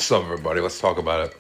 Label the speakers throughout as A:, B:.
A: What's up, everybody? Let's talk about it.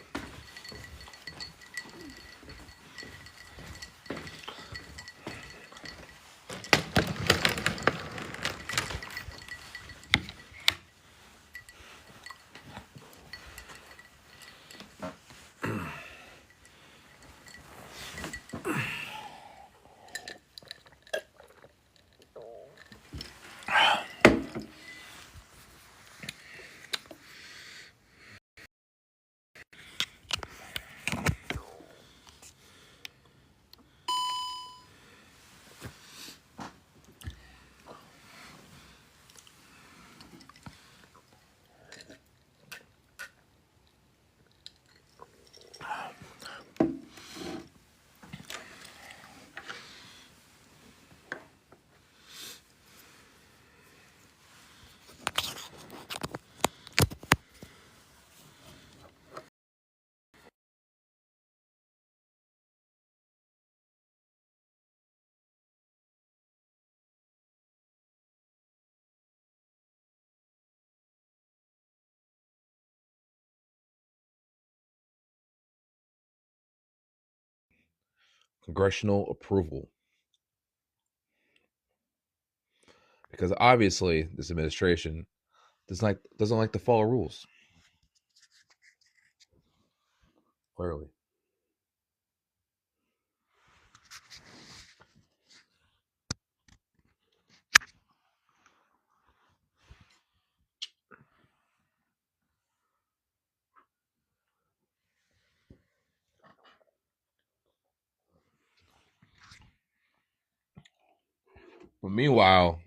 A: Congressional approval. Because obviously this administration doesn't like to follow rules. Clearly. But meanwhile,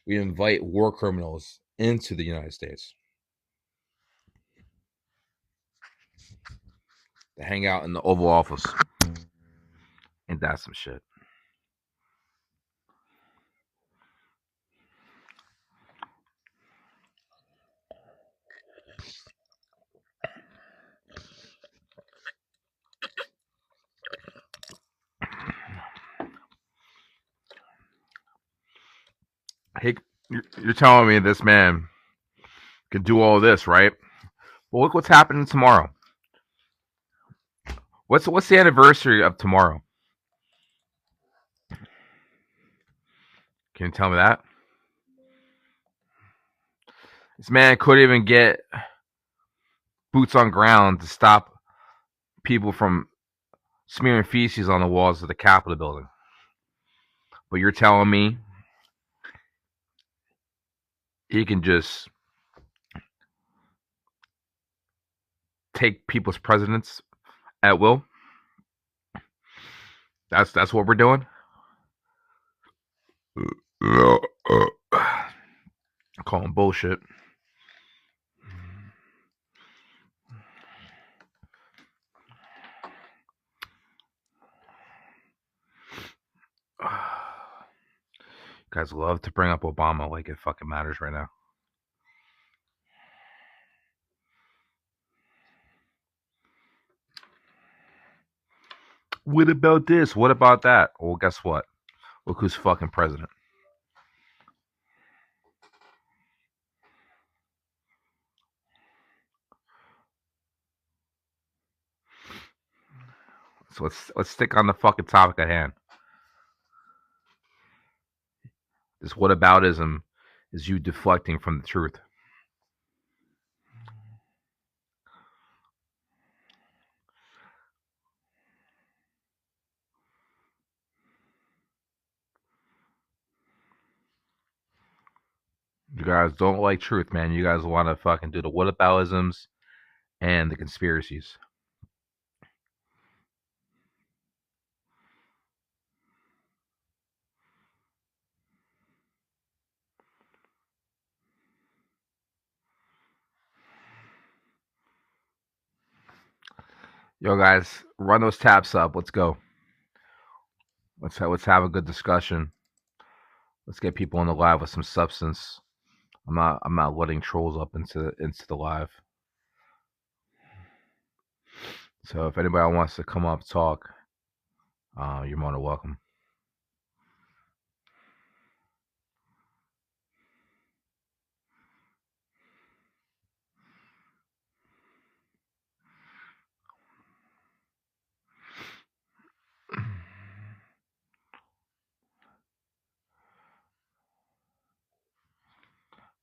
A: we invite war criminals into the United States to hang out in the Oval Office. Ain't that some shit? Hey, you're telling me this man can do all this, right? Well, look what's happening tomorrow. What's the anniversary of tomorrow? Can you tell me that? This man couldn't even get boots on ground to stop people from smearing feces on the walls of the Capitol building. But you're telling me he can just take people's presidents at will? That's what we're doing. I call him bullshit. You guys love to bring up Obama like it fucking matters right now. What about this? What about that? Well, guess what? Look who's fucking president. So let's stick on the fucking topic at hand. This whataboutism is you deflecting from the truth. You guys don't like truth, man. You guys want to fucking do the whataboutisms and the conspiracies. Yo, guys, run those taps up. Let's go. Let's have a good discussion. Let's get people on the live with some substance. I'm not letting trolls up into the live. So if anybody wants to come up talk, you're more than welcome.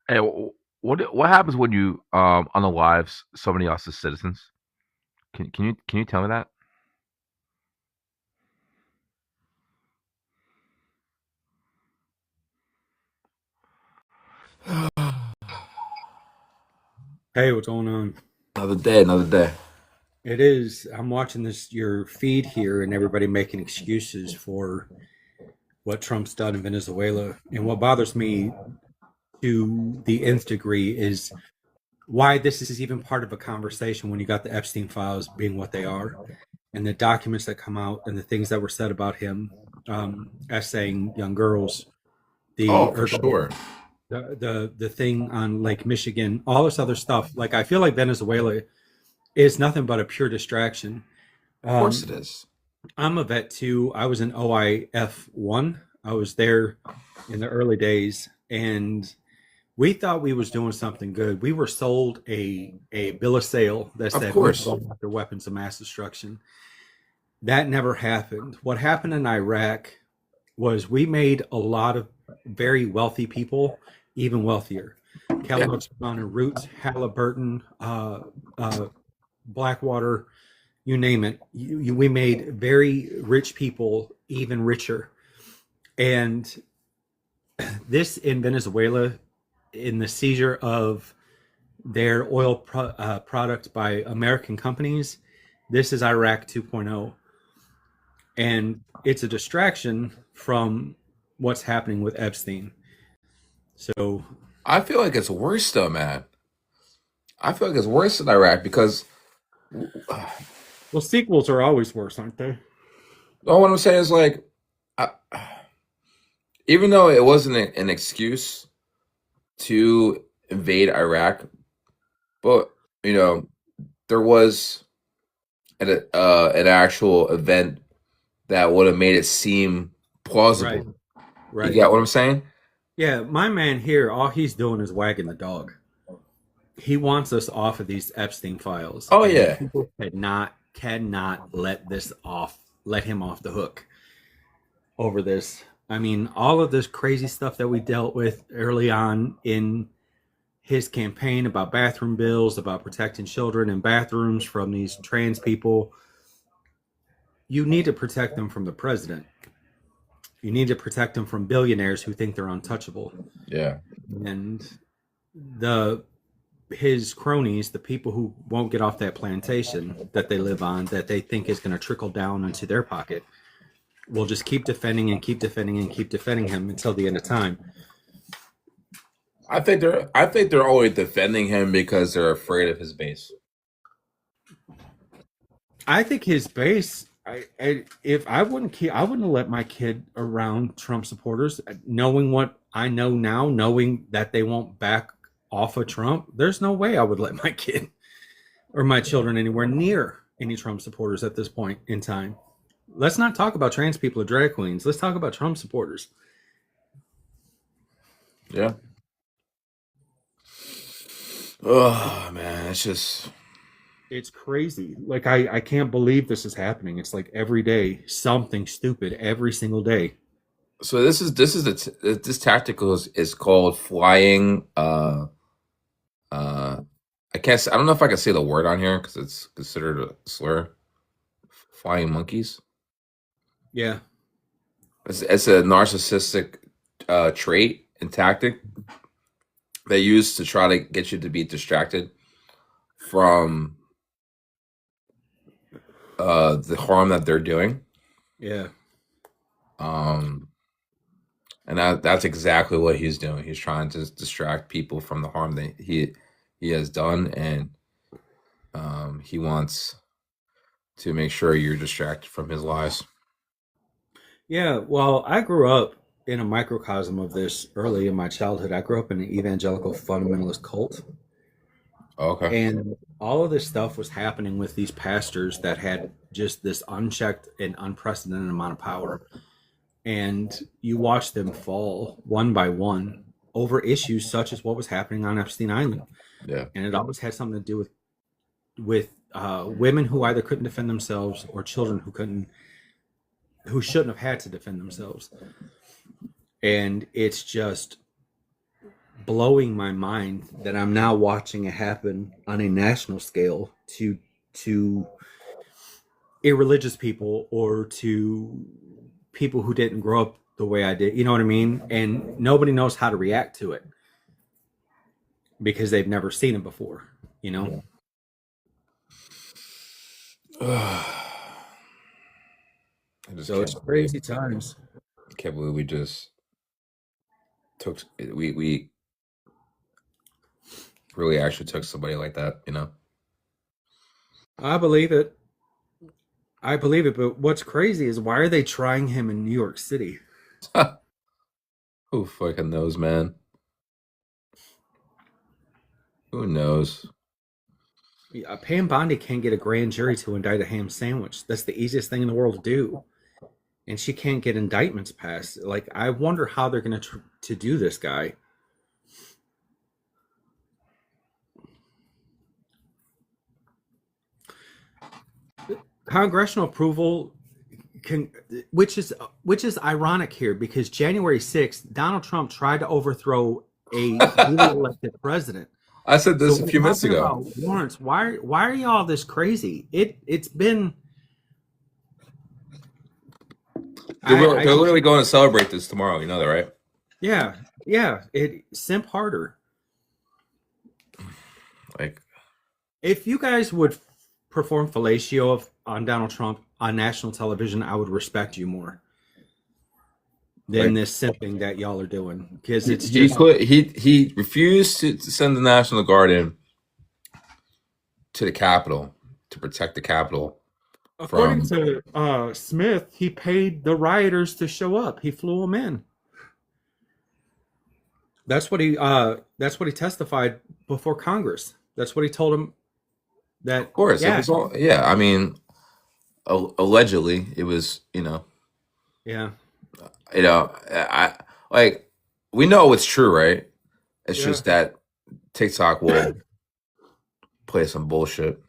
A: Hey, what happens when you unalive somebody else's citizens? Can you tell me that?
B: Hey, what's going on?
A: Another day, another day.
B: It is. I'm watching this your feed here, and everybody making excuses for what Trump's done in Venezuela. And what bothers me to the nth degree is why this is even part of a conversation when you got the Epstein files being what they are, and the documents that come out, and the things that were said about him, essaying young girls, the
A: Oh, for
B: or
A: sure.
B: the thing on Lake Michigan, all this other stuff. Like I feel like Venezuela is nothing but a pure distraction.
A: Of course it
B: Um,
A: is.
B: I'm a vet too. I was in OIF 1. I was there in the early days, and we thought we was doing something good. We were sold a bill of sale that
A: Of
B: said we were
A: course.
B: going after weapons of mass destruction. That never happened. What happened in Iraq was we made a lot of very wealthy people even wealthier.
A: Yeah.
B: Kellogg's, Roots, Halliburton, uh, Blackwater, you name it. We made very rich people even richer. And this in Venezuela, in the seizure of their products by American companies, this is Iraq 2.0. And it's a distraction from what's happening with Epstein. So,
A: I feel like it's worse though, man. I feel like it's worse in Iraq because
B: well, sequels are always worse, aren't they?
A: all what I'm saying is like, I, even though it wasn't an excuse to invade Iraq, but you know, there was an actual event that would have made it seem
B: Right,
A: plausible. You
B: right.
A: get what I'm saying?
B: Yeah, my man here, all he's doing is wagging the dog. He wants us off of these Epstein files,
A: Oh
B: and
A: yeah.
B: people cannot let him off the hook over this. I mean, all of this crazy stuff that we dealt with early on in his campaign about bathroom bills, about protecting children in bathrooms from these trans people. You need to protect them from the president. You need to protect them from billionaires who think they're untouchable.
A: Yeah.
B: And the his cronies, the people who won't get off that plantation that they live on, that they think is going to trickle down into their pocket, will just keep defending and keep defending and keep defending him until the end of time.
A: I think they're only defending him because they're afraid of his base.
B: I think his base. If I wouldn't keep, I wouldn't let my kid around Trump supporters, knowing what I know now, knowing that they won't back off of Trump. There's no way I would let my kid or my children anywhere near any Trump supporters at this point in time. Let's not talk about trans people or drag queens. Let's talk about Trump supporters.
A: Yeah. Oh man, it's just
B: It's crazy. Like I can't believe this is happening. It's like every day something stupid every single day.
A: so this tactical is called flying. Uh, I can't. I don't know if I can say the word on here because it's considered a slur. Flying monkeys.
B: Yeah.
A: It's a narcissistic trait and tactic they use to try to get you to be distracted from the harm that they're doing.
B: Yeah.
A: Um, and that's exactly what he's doing. He's trying to distract people from the harm that he has done, and he wants to make sure you're distracted from his lies.
B: Yeah. Well, I grew up in a microcosm of this early in my childhood. I grew up in an evangelical fundamentalist cult.
A: Okay.
B: And all of this stuff was happening with these pastors that had just this unchecked and unprecedented amount of power. And you watch them fall one by one over issues such as what was happening on Epstein Island.
A: Yeah.
B: And it always had something to do with women who either couldn't defend themselves or children who shouldn't have had to defend themselves. And it's just blowing my mind that I'm now watching it happen on a national scale to irreligious people or to people who didn't grow up the way I did. You know what I mean? And nobody knows how to react to it because they've never seen it before. You know?
A: I just
B: So it's
A: can't believe
B: crazy times.
A: we just took we really actually took somebody like that, you know.
B: I believe it. I believe it. But what's crazy is why are they trying him in New York City?
A: Who fucking knows, man? Who knows?
B: Pam Bondi can't get a grand jury to indict a ham sandwich. That's the easiest thing in the world to do. And she can't get indictments passed. Like, I wonder how they're going to do this guy. Congressional approval can, which is ironic here because January 6th, Donald Trump tried to overthrow a duly elected president.
A: I said
B: So
A: this a
B: we're
A: few minutes
B: talking
A: ago.
B: about warrants. Why are y'all this crazy? It's been.
A: They're literally going to celebrate this tomorrow. You know that, right?
B: Yeah. It simp harder.
A: Like,
B: If you guys would perform fellatio on Donald Trump on national television, I would respect you more than this simping that y'all are doing because it's just
A: he refused to send the National Guard in to the Capitol to protect the Capitol
B: according
A: from.
B: to Smith, he paid the rioters to show up. He flew them in. That's what he testified before Congress. That's what he told him that
A: Of course, it
B: yeah,
A: was all. Yeah, I mean, allegedly, it was.
B: yeah,
A: I like. We know it's true, right? It's
B: yeah.
A: just that TikTok will play some bullshit.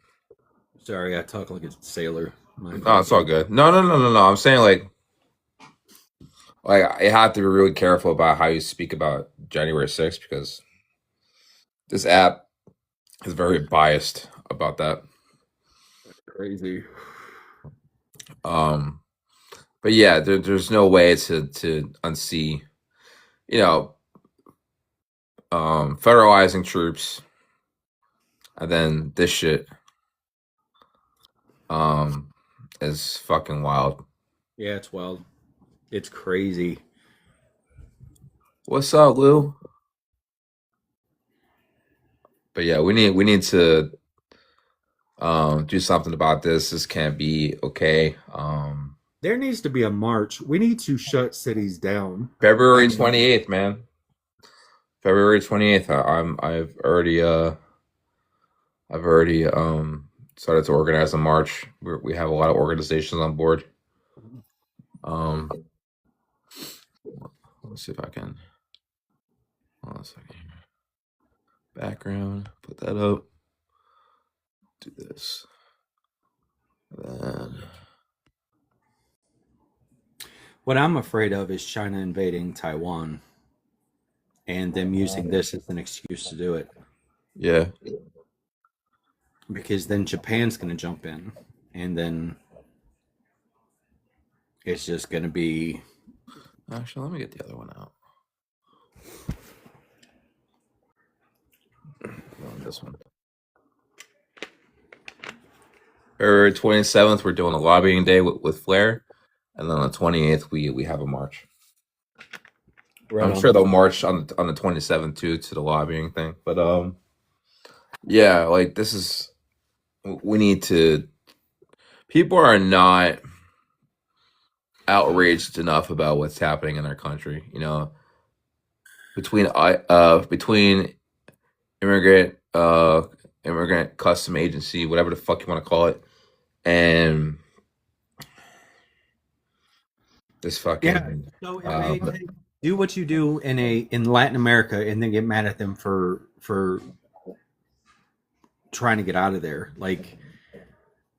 B: Sorry, I talk like a sailor.
A: No, it's all good. No. I'm saying like you have to be really careful about how you speak about January 6th because this app is very biased about that.
B: Crazy.
A: Um, but yeah, there's no way to unsee, you know, federalizing troops, and then this shit, um, is fucking wild.
B: Yeah, it's wild. It's crazy.
A: What's up, Lou? But yeah, we need to do something about this. This can't be okay.
B: There needs to be a march. We need to shut cities down. I
A: February
B: mean,
A: 28th, man. February 28th. I've already started to organize a march. We have a lot of organizations on board. Um, let's see if I can. Hold on a second here. Background. Put that up. Do this. Then.
B: what I'm afraid of is China invading Taiwan and them using this as an excuse to do it.
A: Yeah.
B: Because then Japan's going to jump in, and then it's just going to be.
A: Actually, let me get the other one out. This one. February 27th, we're doing a lobbying day with Flair, and then on the 28th, we have a march.
B: Right
A: I'm
B: on.
A: sure they'll march on the 27th too to the lobbying thing. But yeah, like this is we need to. People are not outraged enough about what's happening in our country. Between immigrant immigrant custom agency, whatever the fuck you want to call it, and this
B: Yeah.
A: fucking
B: So if they do what you do in Latin America and then get mad at them for trying to get out of there, like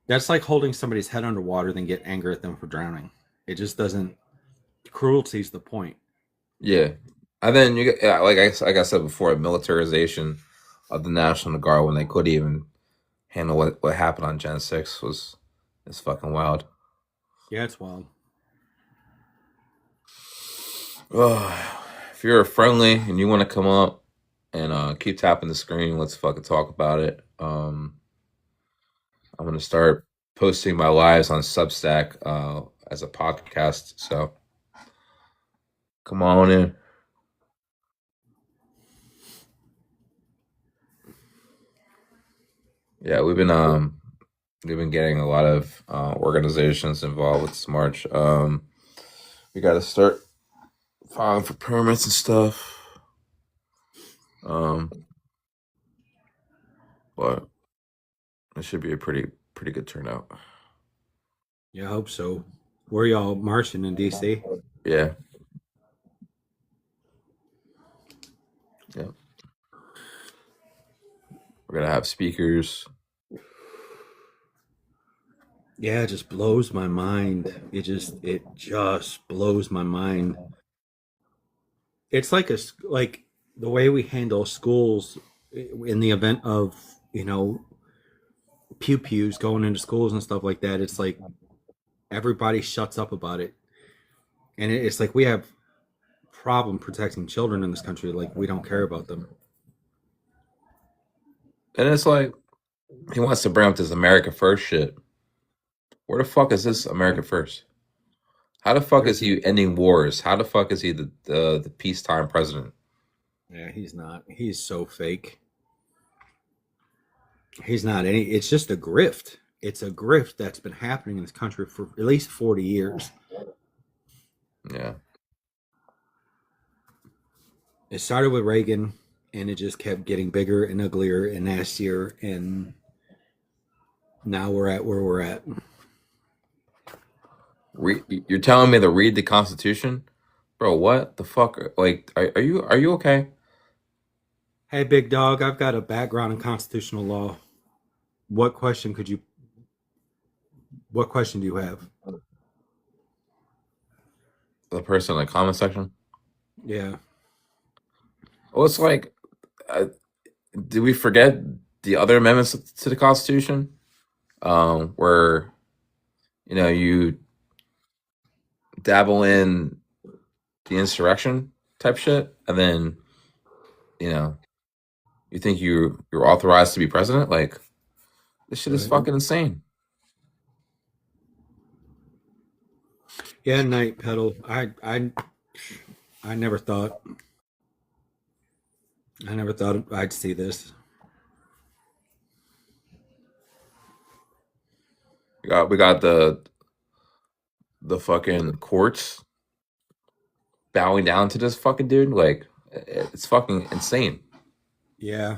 B: that's like holding somebody's head underwater, then get angry at them for drowning. It just doesn't. Cruelty is the point.
A: yeah, And then you get, yeah, like I said before, militarization of the National Guard when they couldn't even handle what happened on Gen 6 was is fucking wild.
B: Yeah, it's wild.
A: If you're friendly and you want to come up and keep tapping the screen, let's fucking talk about it. I'm gonna start posting my lives on Substack as a podcast. So come on in. Yeah, we've been getting a lot of organizations involved with this march. We got to start filing for permits and stuff. Um, but it should be a pretty good turnout.
B: Yeah, I hope so. Where y'all marching in DC?
A: Yeah, yeah. We're gonna have speakers.
B: Yeah, it just blows my mind. It just blows my mind. It's like like the way we handle schools in the event of, you know, pew pews going into schools and stuff like that. It's like everybody shuts up about it. And it's like we have problem protecting children in this country, like we don't care about them.
A: And it's like he wants to bring up this America First shit. Where the fuck is this America First? How the fuck is
B: There's
A: he ending wars? How the fuck is he the peacetime president?
B: Yeah, he's not. He's so fake. He's not any. It's just a grift. It's a grift that's been happening in this country for at least 40 years.
A: Yeah.
B: It started with Reagan, and it just kept getting bigger and uglier and nastier, and now we're at where we're at.
A: You're telling me to read the Constitution, bro? What the fuck? Like, are you okay?
B: Hey, big dog, I've got a background in constitutional law. What question could you? What question do you have?
A: The person in the comment section.
B: Yeah.
A: Well, it's like, uh, did we forget the other amendments to the Constitution? Where you dabble in the insurrection type shit, and then you know you think you're authorized to be president. Like this shit is
B: Right.
A: fucking insane.
B: Yeah, night pedal. I never thought. I never thought I'd see this.
A: We got the fucking courts bowing down to this fucking dude. Like it's fucking insane.
B: Yeah.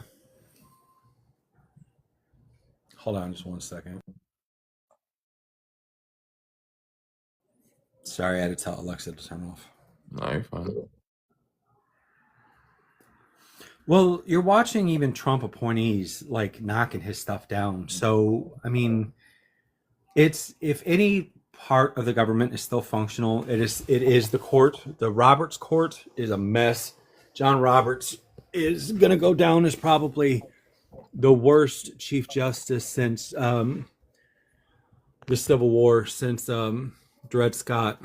B: Hold on just one second. Sorry, I had to tell Alexa to turn off.
A: No, you're fine.
B: Well, you're watching even Trump appointees like knocking his stuff down. So, I mean, it's if any part of the government is still functional, it is the court. The Roberts court is a mess. John Roberts is going to go down as probably the worst chief justice since the Civil War, since Dred Scott.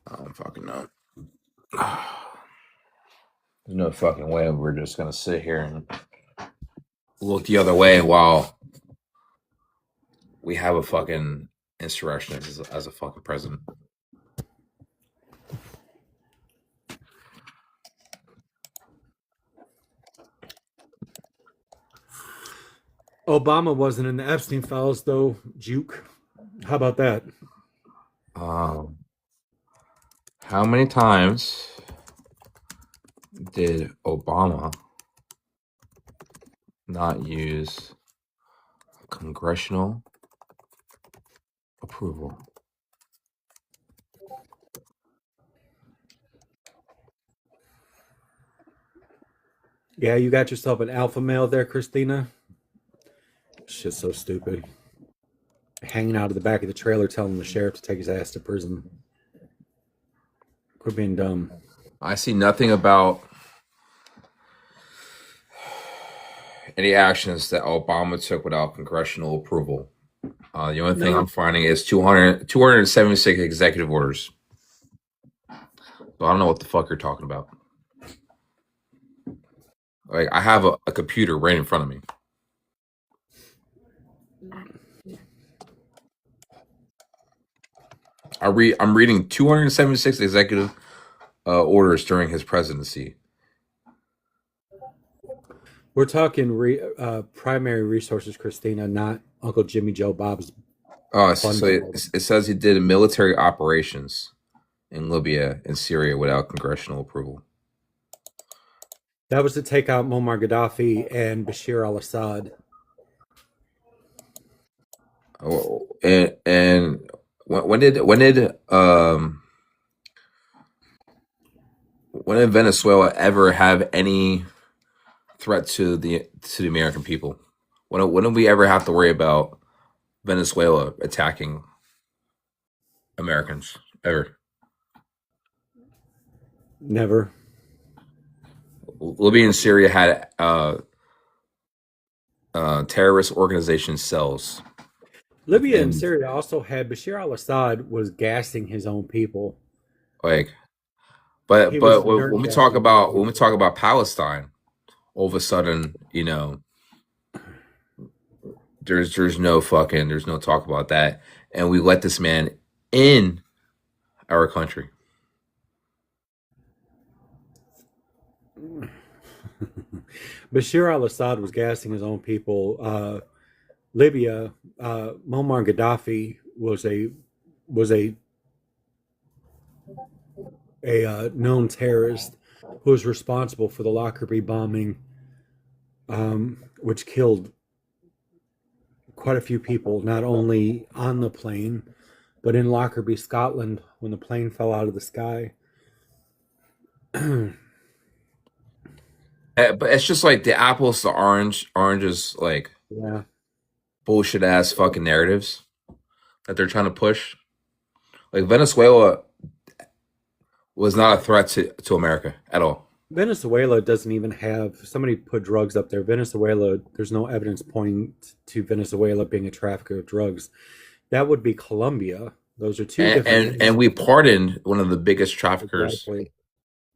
A: I don't fucking know. There's no fucking way we're just gonna sit here and look the other way while we have a fucking insurrectionist as a fucking president.
B: Obama wasn't in the Epstein files, though, Juke. How about that?
A: Um, how many times did Obama not use congressional approval?
B: Yeah, you got yourself an alpha male there, Christina. Shit's so stupid. hanging out of the back of the trailer telling the sheriff to take his ass to prison. Quit being dumb.
A: I see nothing about any actions that Obama took without congressional approval. The only thing I'm finding is 276 executive orders. So I don't know what the fuck you're talking about. Like, I have a computer right in front of me. I'm reading 276 executive orders during his presidency.
B: We're talking primary resources, Christina, not Uncle Jimmy Joe Bob's.
A: So it says he did military operations in Libya and Syria without congressional approval.
B: That was to take out Muammar Gaddafi and Bashir al-Assad.
A: Oh, and when did Venezuela ever have any threat to the American people? When did we ever have to worry about Venezuela attacking Americans ever?
B: Never.
A: Libya and Syria had terrorist organization cells.
B: Libya and Syria also had Bashir al-Assad was gassing his own people.
A: Like, but when we talk about Palestine, all of a sudden, you know, there's no talk about that, and we let this man in our country.
B: Bashir al-Assad was gassing his own people. Libya, Muammar Gaddafi was a known terrorist who was responsible for the Lockerbie bombing, which killed quite a few people, not only on the plane, but in Lockerbie, Scotland, when the plane fell out of the sky.
A: But it's just like the apples to oranges, like,
B: yeah,
A: bullshit ass fucking narratives that they're trying to push. Like, Venezuela was not a threat to America at all.
B: Venezuela doesn't even have, somebody put drugs up there. Venezuela, there's no evidence pointing to Venezuela being a trafficker of drugs. That would be Colombia. Those are two different.
A: And we pardoned one of the biggest traffickers.
B: Exactly.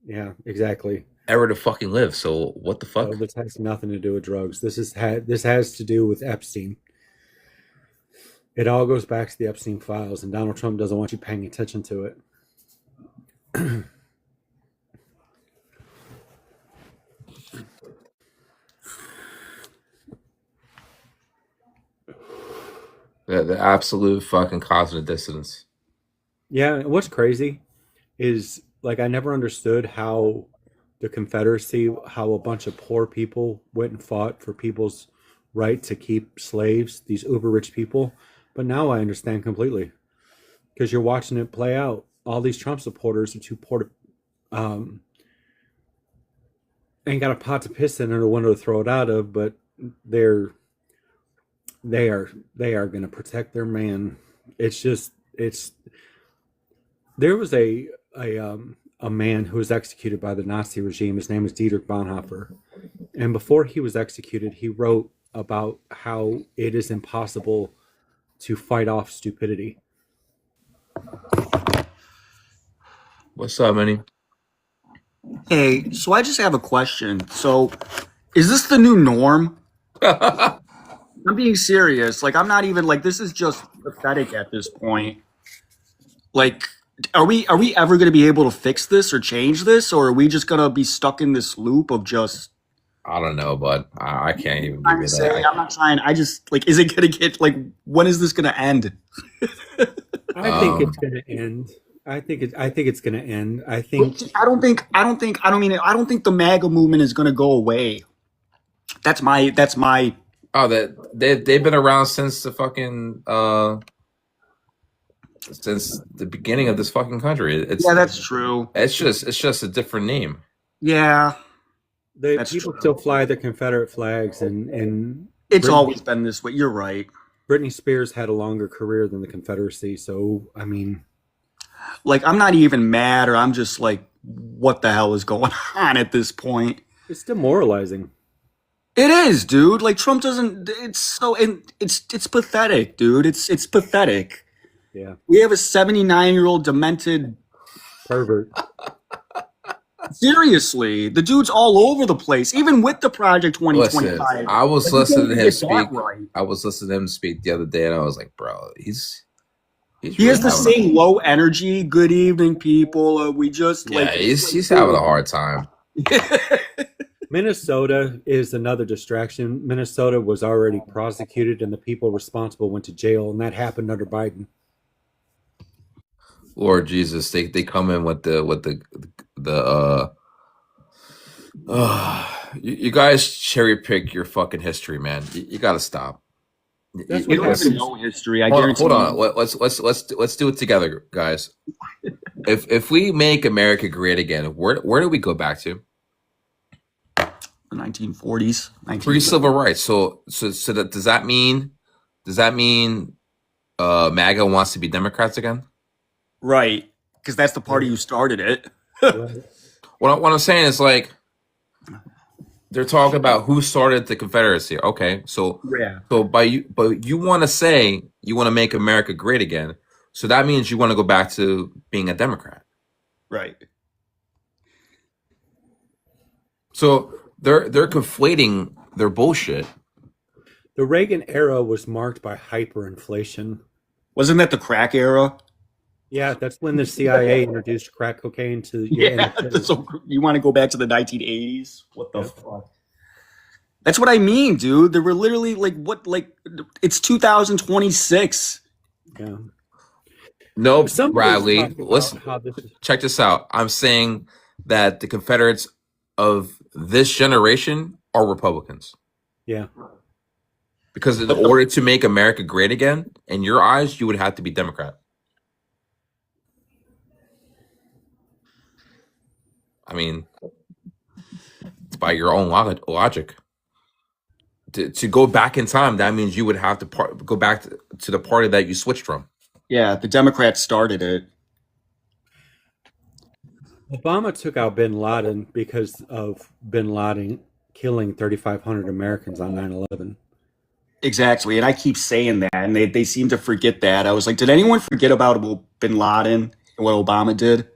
B: Yeah, exactly.
A: Ever to fucking live. So what the fuck?
B: So this has nothing to do with drugs. This has to do with Epstein. It all goes back to the Epstein files, and Donald Trump doesn't want you paying attention to it.
A: The absolute fucking cognitive dissonance.
B: Yeah, what's crazy is, like, I never understood how the Confederacy, how a bunch of poor people went and fought for people's right to keep slaves, these uber rich people. But now I understand completely, because you're watching it play out. All these Trump supporters are too poor to, ain't got a pot to piss in or a window to throw it out of, but they are going to protect their man. There was a man who was executed by the Nazi regime. His name is Dietrich Bonhoeffer, and before he was executed, he wrote about how it is impossible to fight off stupidity.
A: What's up, Manny?
C: Hey, so I just have a question. So, is this the new norm? I'm being serious. Like, I'm not even, like, this is just pathetic at this point. Like, are we ever going to be able to fix this or change this, or are we just going to be stuck in this loop of just?
A: I don't know, bud. I can't even
C: I'm not trying. I just, like, is it going to get, like, when is this going to end?
B: I think it's going to end. I think it's going to end. I don't
C: think the MAGA movement is going to go away. That's my.
A: Oh, they've been around since the fucking since the beginning of this fucking country.
C: Yeah, that's true.
A: It's just a different name.
C: Yeah,
B: people still fly the Confederate flags, and
C: it's always been this way. You're right.
B: Britney Spears had a longer career than the Confederacy, so I mean,
C: Like, I'm not even mad, or I'm just like, what the hell is going on at this point?
B: it's demoralizing.
C: It is, dude. Like, Trump doesn't. It's so, and it's pathetic, dude. It's pathetic.
B: Yeah,
C: We have a 79-year-old demented.
B: pervert.
C: Seriously, the dude's all over the place, even with the Project
D: Listen,
C: 2025.
D: I was
C: Like, you
D: listening
C: can't
D: to
C: even
D: him
C: get that
D: speak.
C: right.
D: I was listening to him speak the other day, and I was like, bro, he's
C: He
D: really
C: has the
D: having
C: same low energy. Good evening, people. We just
D: yeah,
C: like.
D: he's having a hard time.
B: Minnesota is another distraction. Minnesota was already prosecuted, and the people responsible went to jail, and that happened under Biden.
D: Lord Jesus, they come in with the you guys cherry pick your fucking history, man. You got to stop.
B: That's
C: We
B: what
C: don't even
B: happens.
C: know history. I
D: Hold on,
C: guarantee.
D: hold on. Let's do it together, guys. If we make America great again, where do we go back to?
C: The 1940s,
D: Pre-civil rights. So that does that mean MAGA wants to be Democrats again?
C: right? Because that's the party who started it.
B: Right.
D: What I'm saying is, like, they're talking about who started the Confederacy. Okay, so
C: Yeah.
D: but you want to say you want to make America great again. So that means you want to go back to being a Democrat.
C: Right.
D: So they're conflating their bullshit.
B: The Reagan era was marked by hyperinflation.
C: Wasn't that the crack era?
B: Yeah, that's when the CIA introduced crack cocaine to the
C: Yeah. So you want to go back to the 1980s? What the fuck? That's what I mean, dude. They were literally like, what? Like, it's 2026.
B: Yeah.
D: Nope,
B: Somebody was
D: Bradley.
B: talking about
D: Listen,
B: how this is
D: check this out. I'm saying that the Confederates of this generation are Republicans.
B: yeah.
D: Because in order to make America great again, in your eyes, you would have to be Democrat. I mean, by your own logic. To go back in time, that means you would have to go back to the party that you switched from.
C: Yeah, the Democrats started it.
B: Obama took out bin Laden because of bin Laden killing 3,500 Americans on 9/11.
C: Exactly. And I keep saying that, and they seem to forget that. I was like, did anyone forget about bin Laden and what Obama did?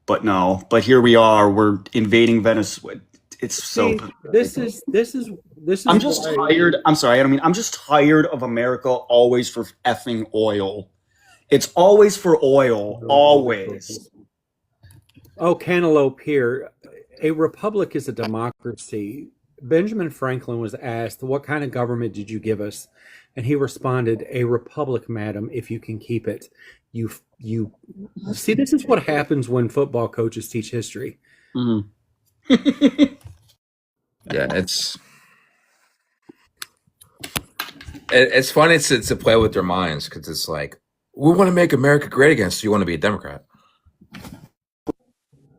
C: But no. But here we are. We're invading Venezuela. It's so.
B: See, this is
C: I'm just tired. I'm sorry. I don't mean. I'm just tired of America always for effing oil. It's always for oil. Always.
B: Oh, Cantaloupe here. A republic is a democracy. Benjamin Franklin was asked, "What kind of government did you give us?" And he responded, "A republic, madam, if you can keep it." You see, this is what happens when football coaches teach history.
C: Mhm.
D: Yeah, it's funny to play with their minds, because it's like, we want to make America great again, so you want to be a Democrat.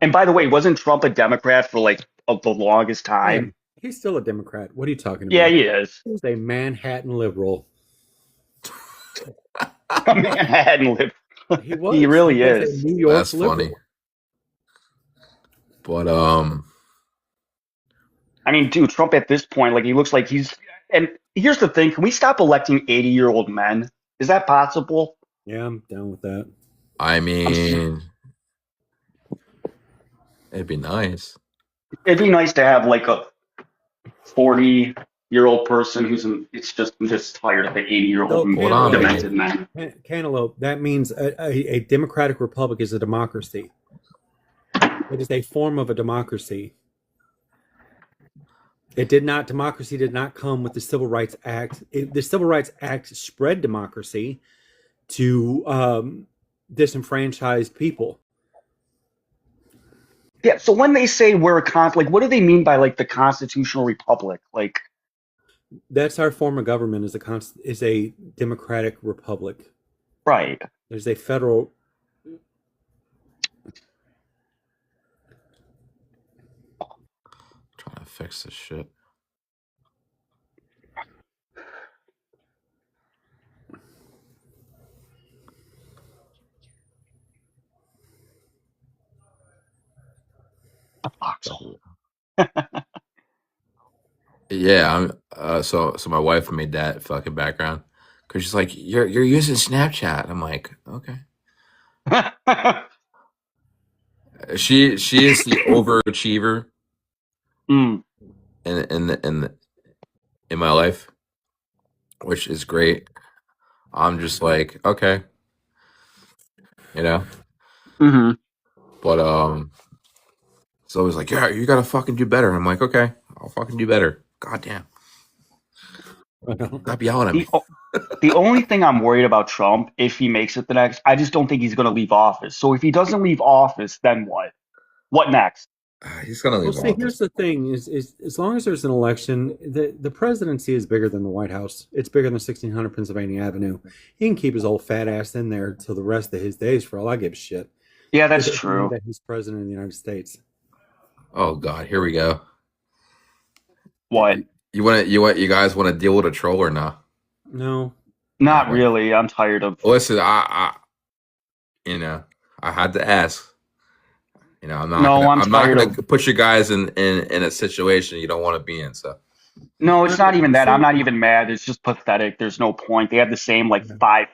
C: And by the way, wasn't Trump a Democrat for like the longest time?
B: He's still a Democrat. What are you talking about?
C: Yeah, he is.
B: He's a Manhattan liberal.
C: A Manhattan liberal.
B: He was.
C: He really
B: was a
C: is.
B: New York
D: That's
B: liberal.
D: funny. But
C: I mean, dude, Trump at this point, like, he looks like he's. And here's the thing: can we stop electing 80-year-old men? Is that possible?
B: Yeah, I'm down with that.
D: I mean, it'd be nice.
C: It'd be nice to have like a 40-year-old person who's. I'm just tired of the 80-year-old
B: So,
C: demented men.
B: Cantaloupe, that means a democratic republic is a democracy. It is a form of a democracy. Democracy did not come with the Civil Rights Act. The Civil Rights Act spread democracy to disenfranchised people.
C: Yeah. So when they say we're like, what do they mean by like the constitutional republic? Like,
B: That's our form of government is a democratic republic.
C: right?
B: There's a federal.
D: Trying to fix this shit.
C: Foxhole.
D: Yeah, I'm so my wife made that fucking background because she's like, you're using Snapchat. I'm like, okay. She is the overachiever
C: Mm.
D: in my life, which is great. I'm just like, okay, you know.
C: Hmm.
D: But it's always like, yeah, you gotta fucking do better. I'm like, okay, I'll fucking do better. God damn, stop yelling at me.
C: The only thing I'm worried about Trump, if he makes it the next, I just don't think he's going to leave office. So if he doesn't leave office, then what? What next?
D: He's gonna
B: Well,
D: leave
B: see,
D: office.
B: here's the thing: is as long as there's an election, the presidency is bigger than the White House. It's bigger than 1600 Pennsylvania Avenue. He can keep his old fat ass in there till the rest of his days. For all I give a shit.
C: Yeah,
B: It
C: that's
B: doesn't mean
C: true.
B: that he's president of the United States.
D: Oh God, here we go.
C: What?
D: You guys want to deal with a troll or not?
B: No,
C: Not
D: Okay.
C: really. I'm tired of.
D: Listen, I I had to ask. I'm not
C: No,
D: gonna
C: I'm
D: I'm not
C: tired
D: gonna
C: of.
D: put you guys in a situation you don't want to be in. So
C: No, it's not even that. I'm
B: See,
C: not even mad. It's just pathetic. There's no point. They have the same like five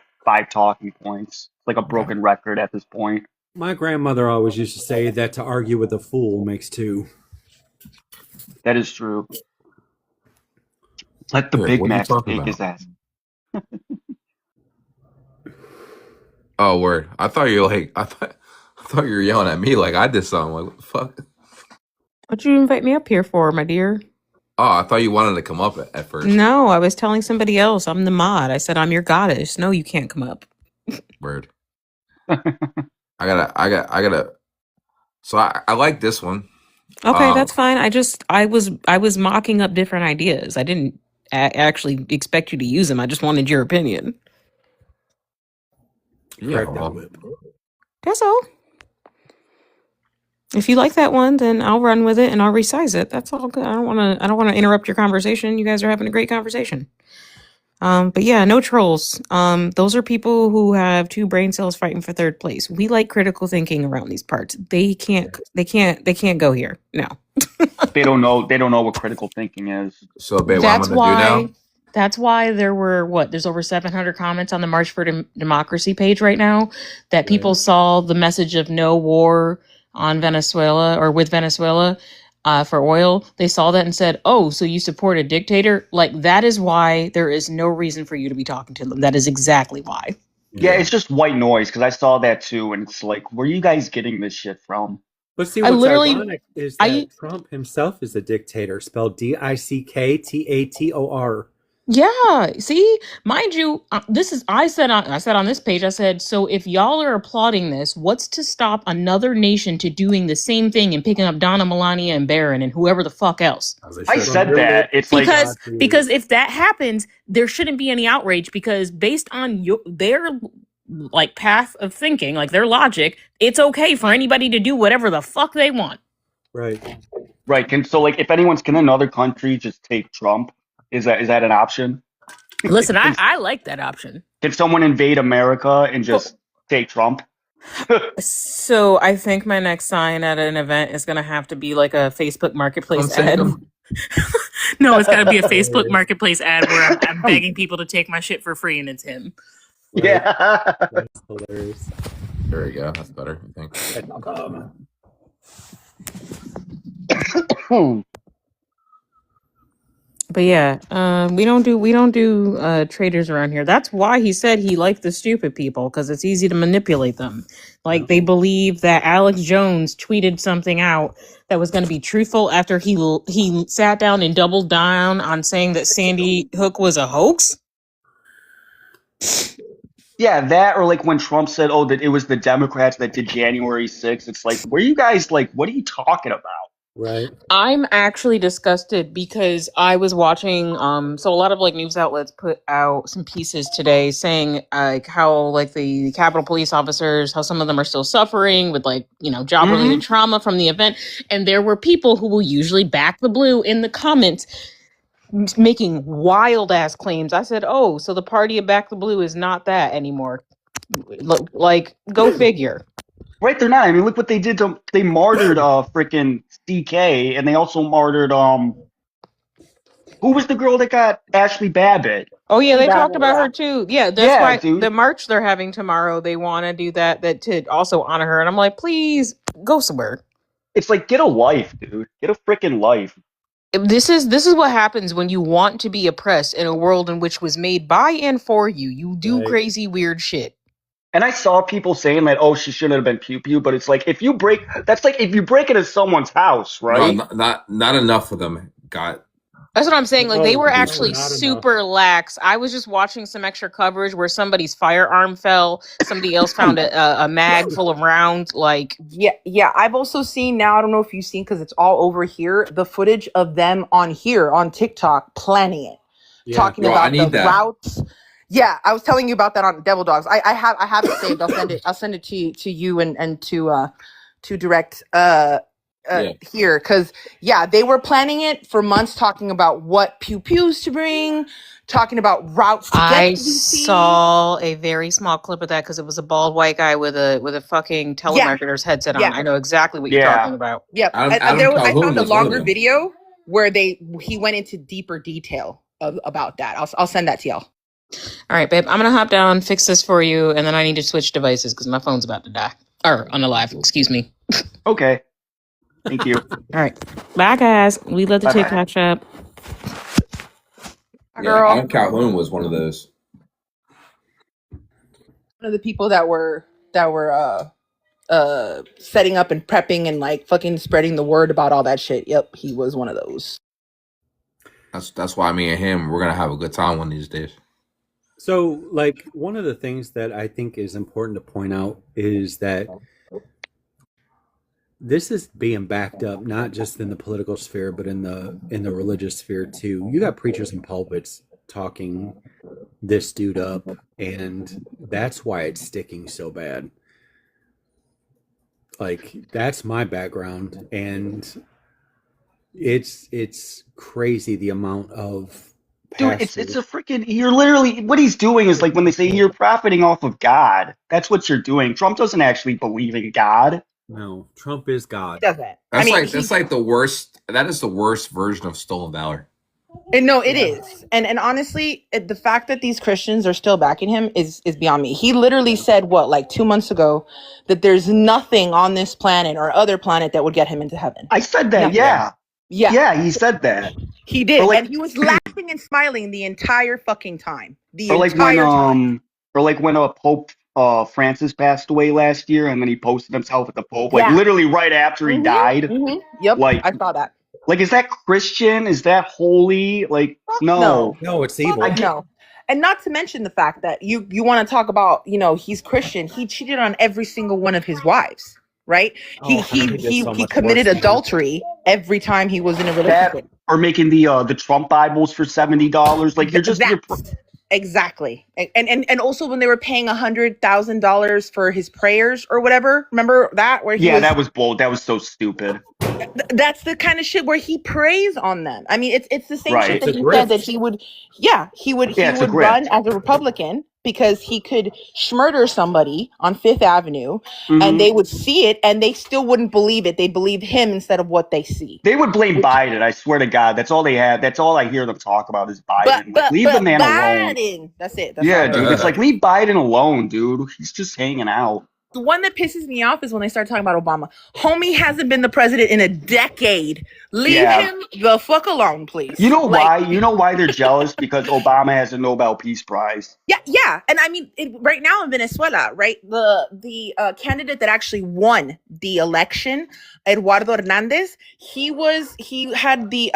C: talking points. It's like a broken record at this point.
B: my grandmother always used to say that to argue with a fool makes two.
C: That is true. Let the
D: here,
C: Big
D: what are you
C: Mac
D: talking
C: take his
D: about?
C: ass.
D: Oh, word. I thought you were yelling at me like I did something. Like what the fuck?
E: What'd you invite me up here for, my dear?
D: Oh, I thought you wanted to come up at first.
E: No, I was telling somebody else. I'm the mod. I said I'm your goddess. No, you can't come up.
D: Word. I gotta. So I like this one.
E: Okay,
D: Um,
E: that's fine. I was mocking up different ideas. I didn't actually expect you to use them. I just wanted your opinion.
D: yeah.
B: Crack that
D: Well,
B: whip.
E: That's all. If you like that one, then I'll run with it and I'll resize it. That's all good. I don't want to interrupt your conversation. You guys are having a great conversation. But yeah, no trolls. Those are people who have two brain cells fighting for third place. We like critical thinking around these parts. They can't go here. No.
C: They don't know. They don't know what critical thinking is.
D: so babe, what I'm gonna do now?
E: That's why there were there's over 700 comments on the March for Democracy page right now that people saw the message of no war on Venezuela or with Venezuela for oil. They saw that and said, "Oh, so you support a dictator?" Like that is why there is no reason for you to be talking to them. That is exactly why.
C: Yeah, it's just white noise because I saw that too, and it's like, where are you guys getting this shit from?
B: But see,
E: I
B: what's
E: literally-
B: ironic is that Trump himself is a dictator, spelled Dicktator.
E: Yeah, see, mind you, I said on this page, I said, so if y'all are applauding this, what's to stop another nation to doing the same thing and picking up Donna, Melania, and Barron and whoever the fuck else?
C: I said that. It's like
E: Because if that happens, there shouldn't be any outrage because based on their like path of thinking, like their logic, it's okay for anybody to do whatever the fuck they want.
B: Right.
C: So like if can another country just take Trump? Is that an option?
E: Listen, I like that option.
C: Can someone invade America and just take Trump?
E: So I think my next sign at an event is gonna have to be like a Facebook Marketplace ad. No, it's gotta be a Facebook Marketplace ad where I'm begging people to take my shit for free, and it's him.
B: Right.
C: Yeah.
B: That's hilarious.
D: There we go. That's better, I think.
E: But yeah, we don't do traders around here. That's why he said he liked the stupid people because it's easy to manipulate them. Like they believe that Alex Jones tweeted something out that was going to be truthful after he sat down and doubled down on saying that Sandy Hook was a hoax.
C: Yeah, that or like when Trump said, "Oh, that it was the Democrats that did January 6th." It's like, were you guys like, what are you talking about?
B: Right.
E: I'm actually disgusted because I was watching so a lot of like news outlets put out some pieces today saying like how like the Capitol police officers, how some of them are still suffering with like, job related trauma from the event, and there were people who will usually back the blue in the comments making wild ass claims. I said, "Oh, so the party of Back the Blue is not that anymore." Like go figure.
C: Right, they're not. I mean, look what they did to. They martyred freaking CK, and they also martyred who was the girl that got Ashley Babbitt?
E: Oh yeah, they talked about her too. Yeah, that's
C: Yeah,
E: why
C: dude.
E: the march they're having tomorrow, they want to do that to also honor her. And I'm like, please go somewhere.
C: It's like, get a life, dude. Get a freaking life.
E: This is what happens when you want to be oppressed in a world in which was made by and for you. You do
B: Right.
E: crazy weird shit.
C: And I saw people saying that, oh, she shouldn't have been pew pew, but it's like if you break, that's like if you break into someone's house, right?
D: No, not enough of them got.
E: That's what I'm saying. Like, they
B: No,
E: were
B: no,
E: actually
B: not enough.
E: super lax. I was just watching some extra coverage where somebody's firearm fell. Somebody else found a mag full of rounds. Like,
F: Yeah. I've also seen now, I don't know if you've seen, because it's all over here, the footage of them on TikTok planning it,
B: Yeah.
F: talking
D: Yo, I
F: about
D: need
F: the
D: that.
F: routes. Yeah, I was telling you about that on Devil Dogs. I have it saved. I'll send it to you and to direct here, because they were planning it for months, talking about what pew pews to bring, talking about routes to get
E: I
F: to DC.
E: saw a very small clip of that because it was a bald white guy with a fucking telemarketer's headset on.
F: Yeah.
E: I know exactly what you're
C: Yeah.
E: talking about.
F: Yep.
D: Adam
F: I
D: Calhoun
F: found a
D: was one of
F: longer
D: them.
F: video where he went into deeper detail about that. I'll send that to y'all.
E: All right, babe, I'm gonna hop down, fix this for you, and then I need to switch devices because my phone's about to die. Or unalive, excuse me.
C: Okay. Thank you.
E: All right, bye guys. We love to
C: Bye-bye.
E: catch up.
D: Yeah,
F: Girl.
D: Adam Calhoun was one of those.
F: One of the people that were setting up and prepping and like fucking spreading the word about all that shit. Yep, he was one of those.
D: That's why me and him, we're gonna have a good time one of these days.
B: So, like, one of the things that I think is important to point out is that this is being backed up not just in the political sphere, but in the religious sphere too. You got preachers and pulpits talking this dude up, and that's why it's sticking so bad. Like, that's my background, and it's crazy the amount of
C: Dude, it's a freaking, you're literally, what he's doing is like when they say you're profiting off of God, that's what you're doing. Trump doesn't actually believe in God.
B: No, Trump is God.
F: Doesn't.
D: That's like the worst. That is the worst version of stolen valor.
F: No, it is. And honestly, the fact that these Christians are still backing him is beyond me. He literally said, like 2 months ago, that there's nothing on this planet or other planet that would get him into heaven.
C: I said that, yeah. Yeah, he said that.
F: He did.
C: Like,
F: and he was laughing and smiling the entire fucking time.
C: Or like when Pope Francis passed away last year, and then he posted himself at the Pope, like literally right after he died.
F: Mm-hmm. Yep,
C: like,
F: I saw that.
C: Like, is that Christian? Is that holy? Like, no,
B: it's evil.
F: No. And not to mention the fact that you want to talk about, he's Christian. He cheated on every single one of his wives, right? He committed adultery every time he was in a relationship.
C: Or making the Trump Bibles for $70. Like, you're just
F: exactly. And also when they were paying $100,000 for his prayers or whatever. Remember that?
C: That was bold. That was so stupid.
F: That's the kind of shit where he preys on them. I mean, it's the same shit that he said that he would run as a Republican because he could murder somebody on Fifth Avenue, and they would see it and they still wouldn't believe it. They'd believe him instead of what they see.
C: They would blame Biden. I swear to God, that's all they have. That's all I hear them talk about is Biden. Leave the man alone.
F: That's it.
C: Dude. It's like, leave Biden alone, dude. He's just hanging out.
F: The one that pisses me off is when they start talking about Obama. Homie hasn't been the president in a decade. Leave him the fuck alone, please.
C: You know why? You know why they're jealous? Because Obama has a Nobel Peace Prize.
F: Yeah. And I mean, right now in Venezuela, right, the candidate that actually won the election, Eduardo Hernandez, he had the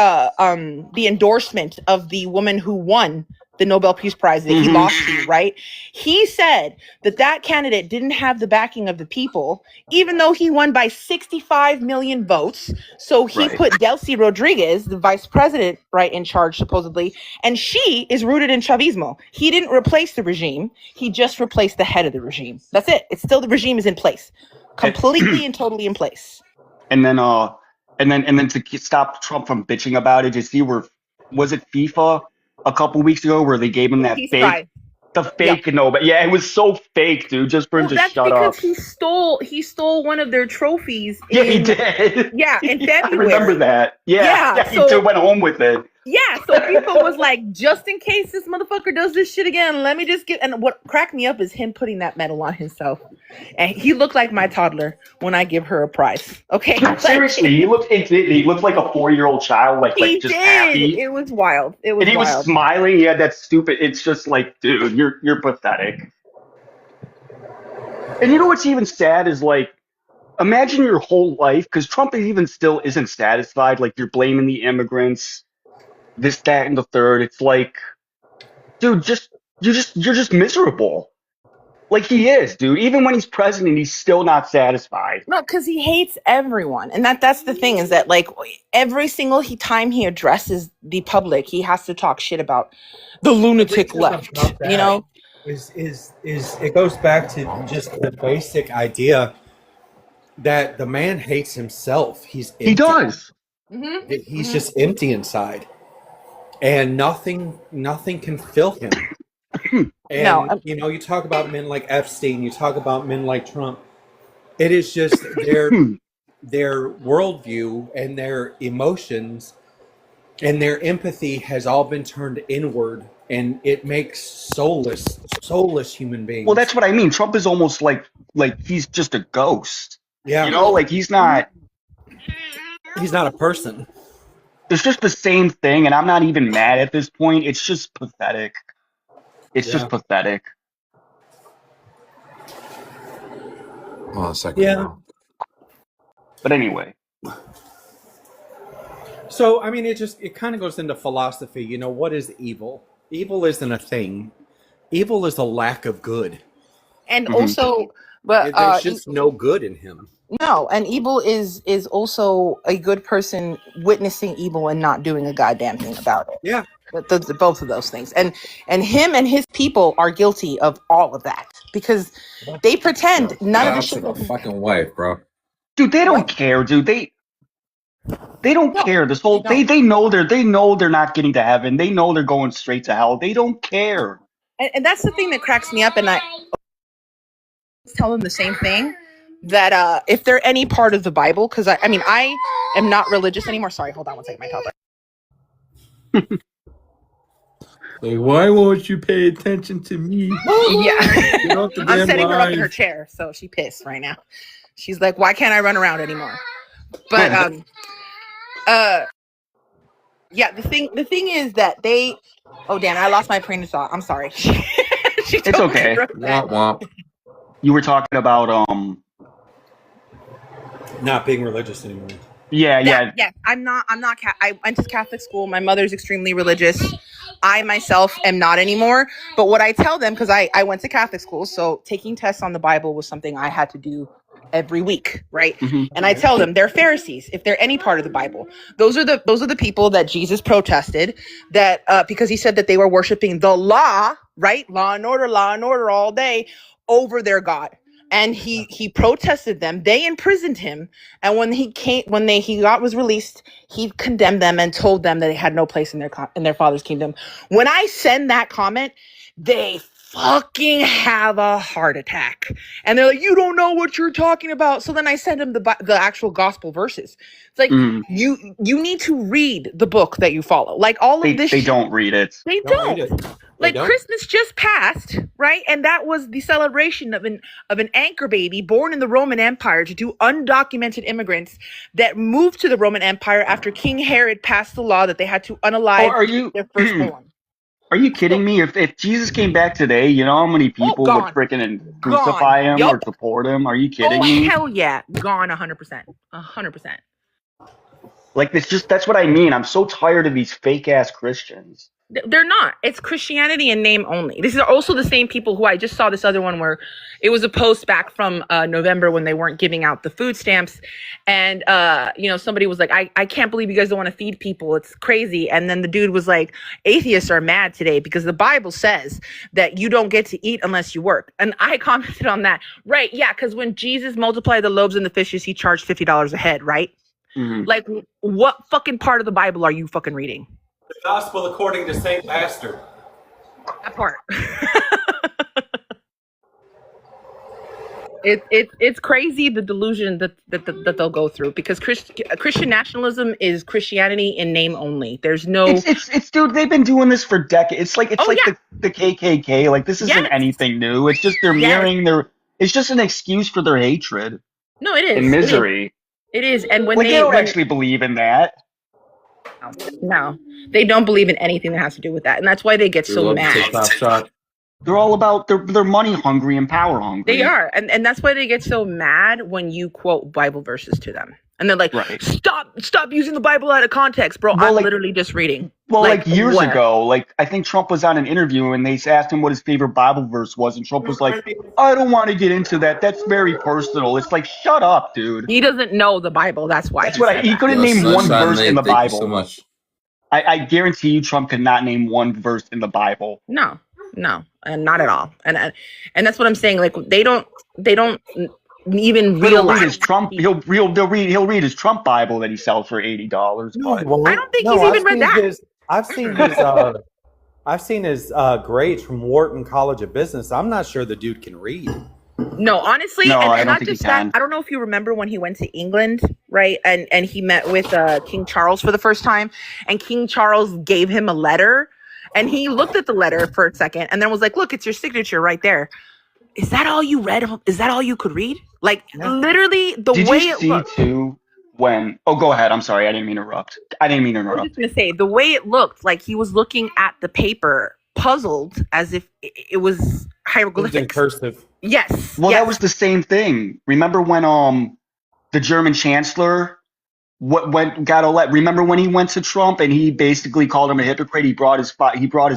F: endorsement of the woman who won the Nobel Peace Prize that he lost to, right? He said that candidate didn't have the backing of the people, even though he won by 65 million votes. So he put Delcy Rodriguez, the vice president, right, in charge, supposedly, and she is rooted in Chavismo. He didn't replace the regime. He just replaced the head of the regime. That's it. It's still, the regime is in place. Completely and totally in place.
C: And then to stop Trump from bitching about it, was it FIFA a couple weeks ago where they gave him that
F: Peace
C: fake
F: prize.
C: The fake no, but yeah, it was so fake, dude. Just for him to
F: that's
C: shut up.
F: because he stole one of their trophies.
C: Yeah, he did.
F: Yeah, in February.
C: I remember that. Yeah, he went home with it.
F: Yeah, so FIFA was like, just in case this motherfucker does this shit again, let me just get. And what cracked me up is him putting that medal on himself, and he looked like my toddler when I give her a prize. Okay,
C: seriously, he looked like a 4-year-old child, like just happy.
F: It was wild. It was.
C: And he
F: wild.
C: was smiling. He had that stupid. It's just like, dude, you're pathetic. And you know what's even sad is like, imagine your whole life, because Trump even still isn't satisfied. Like you're blaming the immigrants, this, that, and the third. It's like, dude, you're just miserable. Like he is, dude. Even when he's president, he's still not satisfied.
F: No, because he hates everyone, and that's the thing is that like every single time he addresses the public, he has to talk shit about the lunatic left. You know,
B: is it goes back to just the basic idea that the man hates himself. He
C: does.
B: He's just empty inside, and nothing can fill him. And you know, you talk about men like Epstein, you talk about men like Trump. It is just their worldview and their emotions and their empathy has all been turned inward, and it makes soulless human beings.
C: Well, that's what I mean. Trump is almost like he's just a ghost.
B: Yeah,
C: you know, like he's not
B: a person.
C: It's just the same thing, and I'm not even mad at this point. It's just pathetic. It's just pathetic.
D: Hold on a second.
B: Yeah.
D: Now.
C: But anyway.
B: So, I mean, it kind of goes into philosophy. You know, what is evil? Evil isn't a thing. Evil is a lack of good.
F: And also, but
B: there's just no good in him.
F: No, and evil is also a good person witnessing evil and not doing a goddamn thing about it.
B: Yeah.
F: Both of those things, and him and his people are guilty of all of that because they pretend none of the shit.
D: A fucking wife, bro.
C: Dude, they don't care, dude. They don't care. This whole they know they're not getting to heaven. They know they're going straight to hell. They don't care.
F: And that's the thing that cracks me up. And I tell them the same thing that if they're any part of the Bible, because I mean I am not religious anymore. Sorry, hold on one second, my toddler.
G: Like, why won't you pay attention to me?
F: Yeah. I'm setting her up in her chair, so she pissed right now. She's like, why can't I run around anymore? But yeah, the thing is that they damn, I lost my train of thought. I'm sorry.
C: It's okay.
D: Womp womp.
C: You were talking about
B: not being religious anymore.
F: Yeah. I'm not. I went to Catholic school. My mother's extremely religious. I myself am not anymore. But what I tell them, because I went to Catholic school, so taking tests on the Bible was something I had to do every week, right? Mm-hmm. And I tell them they're Pharisees if they're any part of the Bible. Those are the people that Jesus protested that because he said that they were worshiping the law, right? Law and order all day over their God. And he protested them. They imprisoned him. And when he was released, he condemned them and told them that they had no place in their Father's kingdom. When I send that comment, they fucking have a heart attack. And they're like, you don't know what you're talking about. So then I send them the actual gospel verses. It's like, you need to read the book that you follow. Like all of this.
C: They don't read it.
F: They don't. Like Christmas just passed, right? And that was the celebration of an anchor baby born in the Roman Empire to two undocumented immigrants that moved to the Roman Empire after King Herod passed the law that they had to unalive their firstborn.
C: Are you kidding me? If Jesus came back today, you know how many people would freaking crucify him or deport him? Are you kidding me?
F: Oh, hell yeah. Gone 100%. 100%.
C: Like, that's what I mean. I'm so tired of these fake-ass Christians.
F: They're not. It's Christianity in name only. This is also the same people who I just saw this other one where it was a post back from November when they weren't giving out the food stamps. And, somebody was like, I can't believe you guys don't want to feed people. It's crazy. And then the dude was like, atheists are mad today because the Bible says that you don't get to eat unless you work. And I commented on that. Right. Yeah. Because when Jesus multiplied the loaves and the fishes, he charged $50 a head. Right. Mm-hmm. Like, what fucking part of the Bible are you fucking reading?
B: The gospel according to St. Pastor.
F: That part. It's crazy the delusion that they'll go through, because Christian nationalism is Christianity in name only. There's no
C: It's dude. They've been doing this for decades. It's
F: oh
C: like
F: yeah,
C: the KKK. Like this isn't
F: yes,
C: anything new. It's just they're
F: yes.
C: mirroring their. It's just an excuse for their hatred
F: No, it
C: and
F: is.
C: misery.
F: It is. And when
C: Like they
F: they
C: don't actually believe in that.
F: no, they don't believe in anything that has to do with that, and that's why they get
G: They
F: so
G: love to take
F: mad.
G: top shot.
C: They're all about they're money hungry and power hungry.
F: They are, and that's why they get so mad when you quote Bible verses to them, and they're like,
C: Right.
F: "Stop using the Bible out of context, bro.
C: Well,
F: I'm
C: like-
F: literally just reading."
C: Well, like years
F: where?
C: ago, like I think Trump was on an interview and they asked him what his favorite Bible verse was, and Trump was like, "I don't want to get into that. That's very personal." It's like, shut up, dude.
F: He doesn't know the Bible. That's why.
C: That's what
F: said
C: he
F: that.
C: couldn't
D: Yo,
C: name one
D: Sunshine
C: verse
D: Lane,
C: in the
D: thank
C: Bible.
D: you so much.
C: I guarantee you, Trump could not name one verse in the Bible.
F: No, and not at all. And that's what I'm saying. Like they don't even
C: But he'll read
F: realize.
C: his Trump. He'll read his Trump Bible that he sells for $80.
H: No,
C: But
H: he won't.
F: I don't think
H: No,
F: he's even read
H: seen
F: that.
H: I've seen his grades from Wharton College of Business. I'm not sure the dude can read.
F: No, honestly,
C: No, I
F: and
C: don't
F: not
C: think he
F: just that.
C: can.
F: I don't know if you remember when he went to England, right? And he met with King Charles for the first time, and King Charles gave him a letter, and he looked at the letter for a second, and then was like, "Look, it's your signature right there. Is that all you read? Is that all you could read? Like literally the
C: did
F: way
C: you
F: it
C: see
F: looked."
C: too when? Oh, go ahead. I'm sorry. I didn't mean to interrupt. I didn't mean to
F: I was
C: interrupt.
F: just gonna say the way it looked, like he was looking at the paper, puzzled, as if it was
H: It was in
F: hieroglyphics.
H: cursive.
F: Yes.
C: Well,
F: yes.
C: that was the same thing. Remember when the German chancellor got elected? Remember when he went to Trump and he basically called him a hypocrite? He brought his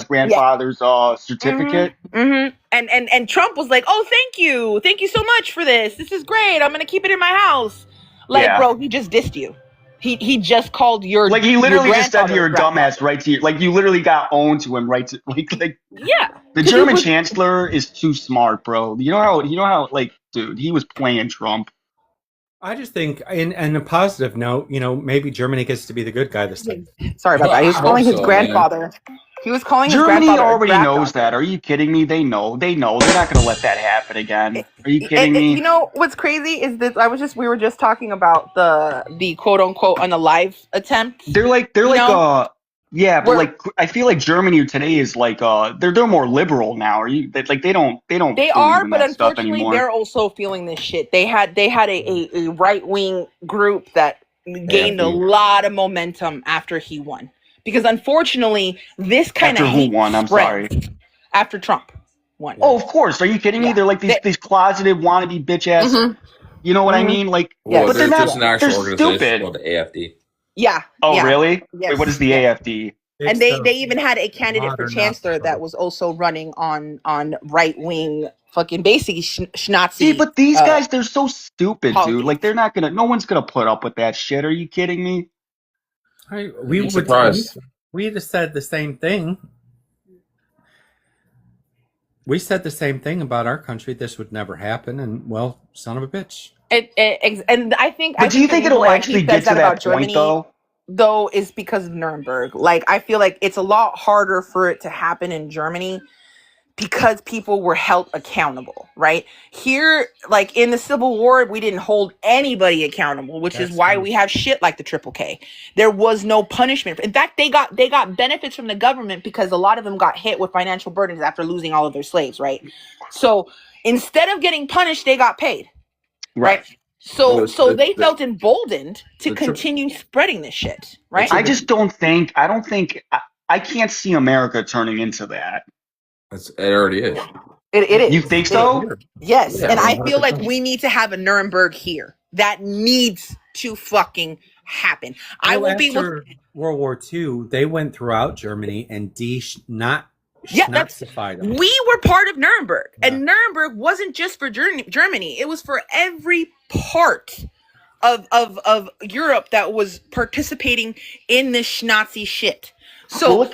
C: grandfather's certificate.
F: Mm-hmm. And Trump was like, "Oh, thank you so much for this. This is great. I'm gonna keep it in my house." Like,
C: Yeah.
F: bro, he just dissed you. He just called your
C: Like he literally
F: your
C: just said you're a
F: grandfather
C: dumbass right to you. Like you literally got owned to him right to like
F: yeah.
C: the
F: 'Cause it
C: German
F: was-
C: chancellor is too smart, bro. You know how like dude, he was playing Trump.
H: I just think, in a positive note, maybe Germany gets to be the good guy this time.
F: Sorry about that. He was
D: I
F: calling
D: hope
F: his
D: so,
F: grandfather. He was calling his
C: Germany
F: grandfather. a
C: already
F: rat
C: knows
F: dog.
C: that. Are you kidding me? They know. They're not going to let that happen again. Are you kidding me?
F: You know what's crazy is that we were just talking about the quote unquote unalive attempt.
C: They're like yeah, but
F: We're-
C: like I feel like Germany today is like they're more liberal now. Are you like they don't
F: They
C: believe
F: are,
C: in
F: but
C: that stuff
F: unfortunately,
C: anymore.
F: they're also feeling this shit. They had a right wing group that gained a
D: AFD.
F: lot of momentum after he won, because unfortunately, this kind
C: After
F: of
C: who
F: hate
C: won? I'm
F: spread
C: sorry.
F: after Trump won.
C: Oh, of course. Are you kidding me?
F: Yeah.
C: They're like these closeted wannabe bitch ass.
F: Mhm.
C: You know what I
F: Mhm.
C: mean? Like,
F: Yeah,
D: Well,
C: but they're
D: there's
C: not.
D: an actual
C: They're
D: organization
C: stupid.
D: called the AFD.
F: Yeah.
C: Oh,
F: yeah.
C: really?
F: Yes.
C: Wait, what is the
F: Yeah.
C: AFD?
F: And they even had a candidate for
H: modern
F: chancellor
H: Nazi
F: that was also running on right wing fucking basically Schnazi.
C: See, but these guys, they're so stupid, dude.
F: politics.
C: Like, no one's gonna put up with that shit. Are you kidding me?
D: I'm surprised.
H: We just said the same thing. We said the same thing about our country. This would never happen, and well, son of a bitch.
F: And I think.
C: But do you think
F: the
C: it'll
F: reason why
C: actually
F: he
C: get
F: says
C: to
F: about
C: that point, though?
F: is because of Nuremberg. Like, I feel like it's a lot harder for it to happen in Germany because people were held accountable, right? Here, like in the Civil War, we didn't hold anybody accountable, which is
H: That's
F: why
H: true.
F: we have shit like the Triple K. There was no punishment. In fact, they got benefits from the government because a lot of them got hit with financial burdens after losing all of their slaves, right? So instead of getting punished, they got paid, right? So
D: Well,
F: they felt emboldened to
D: the tri-
F: continue spreading this shit, right?
C: I just don't think. I can't see America turning into that.
D: It already is.
F: It is.
C: You think
F: It
C: so?
F: is. Yes,
D: Yeah,
F: and I feel like
H: 100%.
F: we need to have a Nuremberg here. That needs to fucking happen. I
H: Well,
F: will be able.
H: after World War II, they went throughout Germany and
F: Yeah, that's-
H: Nazified them.
F: We were part of Nuremberg,
H: Yeah.
F: and Nuremberg wasn't just for Germany. It was for every part of Europe that was participating in this Nazi shit. So
C: Well,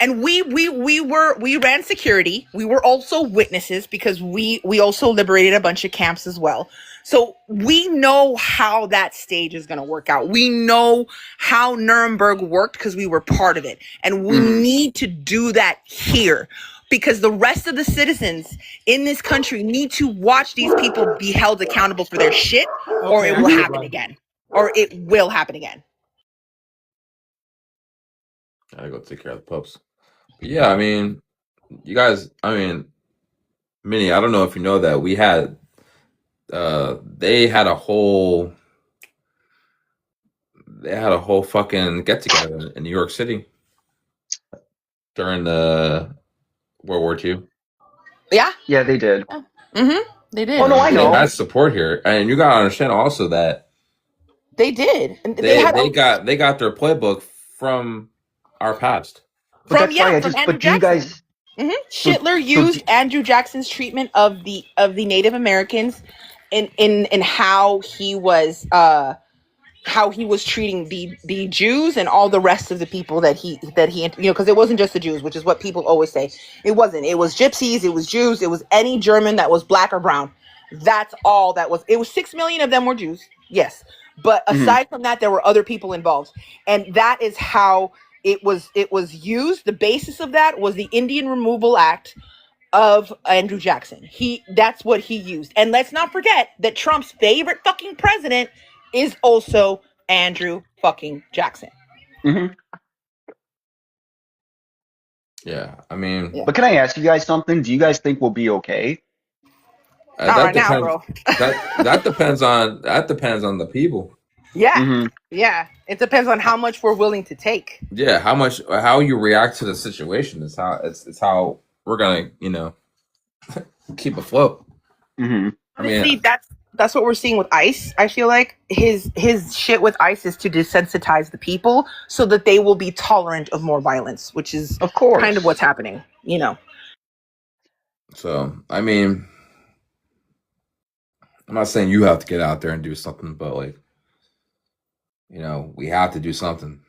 F: and we ran security. We were also witnesses because we also liberated a bunch of camps as well. So we know how that stage is going to work out. We know how Nuremberg worked because we were part of it. And we need to do that here. because the rest of the citizens in this country need to watch these people be held accountable for their shit, or
H: Okay,
F: it
H: I
F: will
H: see
F: happen
H: why.
F: again. Or it will happen again.
D: Gotta go take care of the pups. But yeah, I mean, you guys. I mean, Minnie. I don't know if you know that we had. They had a whole. They had a whole fucking get together in New York City during the World War II.
F: Yeah.
C: Yeah, they did.
F: They did.
C: Oh no, I
D: They
C: know.
D: had support here, and you gotta understand also that
F: They did. And they
D: they
F: had
D: they got they got their playbook from our past.
C: But that's why I
F: from
C: just.
F: Andrew
C: But do you
F: Jackson.
C: guys? So
F: Hitler
C: so
F: used Andrew Jackson's treatment of the Native Americans in how he was treating the Jews and all the rest of the people that he because it wasn't just the Jews, which is what people always say. It wasn't. It was gypsies, it was Jews, it was any German that was black or brown. That's all that was. It was 6 million of them were Jews. Yes. But aside from that, there were other people involved. And that is how it was used. The basis of that was the Indian Removal Act of Andrew Jackson. That's what he used. And let's not forget that Trump's favorite fucking president is also Andrew fucking Jackson.
D: Yeah, I mean,
F: Yeah.
C: But can I ask you guys something? Do you guys think we'll be okay?
F: Not
D: that
F: right now,
D: depends.
F: bro.
D: That depends on the people.
F: Yeah. Yeah. It depends on how much we're willing to take.
D: Yeah, how you react to the situation is how it's how we're gonna keep afloat. I mean,
F: Honestly, that's what we're seeing with ICE. I feel like his shit with ICE is to desensitize the people so that they will be tolerant of more violence, which is
C: Of course.
F: kind of what's happening,
D: so I mean, I'm not saying you have to get out there and do something, but like, we have to do something.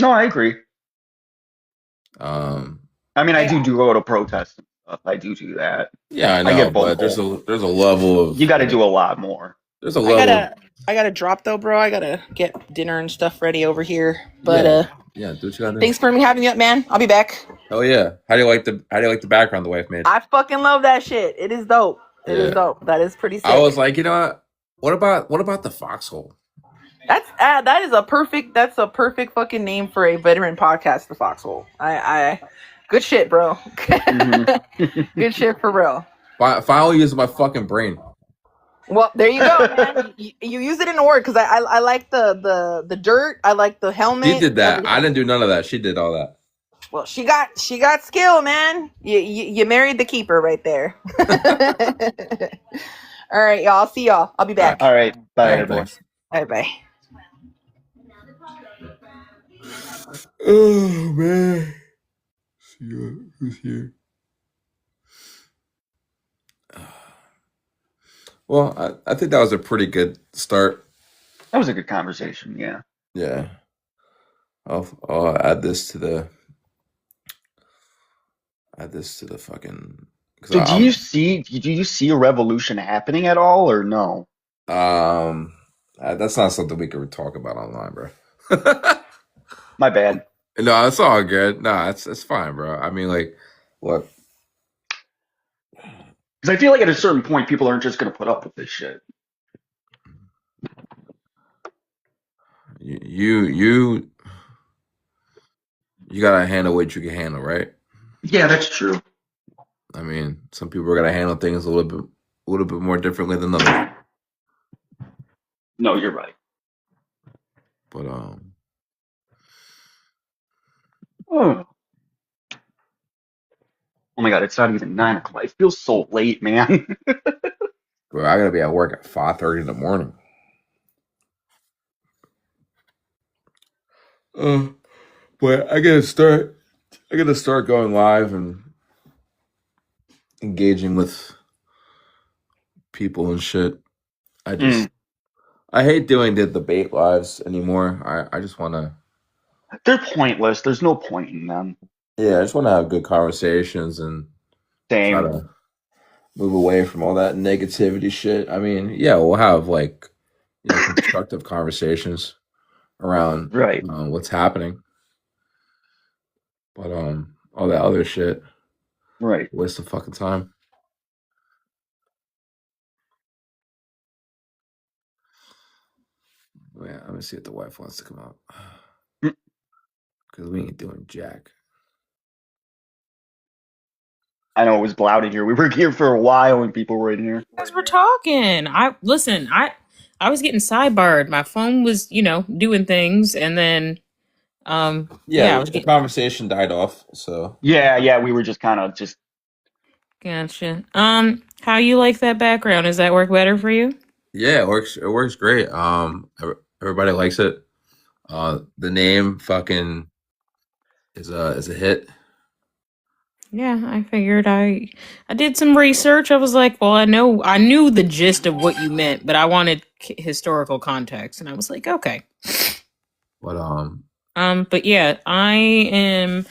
C: No, I agree. I mean, I do go to protests and stuff. I do that.
D: Yeah, I know,
C: get
D: but
C: vocal.
D: there's a level of
C: You got to do a lot more.
D: There's a level.
F: I gotta drop though, bro. I gotta get dinner and stuff ready over here. But
D: yeah, do what you gotta do.
F: thanks for having me up, man. I'll be back.
D: Oh yeah. How do you like the background the wife made?
F: I fucking love that shit. It is dope. It is dope. That is pretty sick.
D: I was like, you know what about the foxhole?
F: That is a perfect fucking name for a veteran podcast, the Foxhole. I good shit, bro. Good shit for real.
D: Finally using my fucking brain.
F: Well, there you go, man. you use it in a word because I like the dirt. I like the helmet.
D: She did that.
F: Everything.
D: I didn't do none of that. She did all that.
F: Well, she got skill, man. You married the keeper right there. All right, y'all. I'll see y'all. I'll be back.
C: All right. Bye,
D: everyone.
F: All right, bye.
D: Oh man. See who's here. Well, I think that was a pretty good start.
C: That was a good conversation. Yeah.
D: Yeah. I'll add this to the fucking.
C: So do you see a revolution happening at all, or no?
D: That's not something we could talk about online, bro.
C: My bad.
D: No, it's all good. No, it's fine, bro. I mean, like, look.
C: Because I feel like at a certain point, people aren't just going to put up with this shit.
D: You gotta handle what you can handle, right?
C: Yeah, that's true.
D: I mean, some people are gonna handle things a little bit more differently than others.
C: No, you're right.
D: But
C: oh my god, it's not even 9 o'clock. It feels so late, man.
D: bro, I gotta be at work at 5:30 in the morning. But I gotta start going live and engaging with people and shit. I hate doing the debate lives anymore. I just wanna.
C: They're pointless. There's no point in them.
D: Yeah, I just wanna have good conversations and try
C: Same.
D: to move away from all that negativity shit. I mean, yeah, we'll have like constructive conversations around
C: Right.
D: what's happening. But all that other shit,
C: Right.
D: waste of fucking time. Yeah, let me see if the wife wants to come out. Because we ain't doing jack.
C: I know it was cloudy here. We were here for a while when people were in here.
E: Because we're talking. I was getting sidebarred. My phone was, doing things, and then I
D: Yeah,
E: was
D: the
E: getting.
D: conversation died off. So
C: Yeah, we were just kind of just.
E: Gotcha. How you like that background? Does that work better for you?
D: yeah, it works. It works great. Everybody likes it. The name fucking is a hit.
E: Yeah, I figured I did some research. I was like, well, I knew the gist of what you meant, but I wanted historical context, and I was like, okay.
D: But
E: But yeah, I am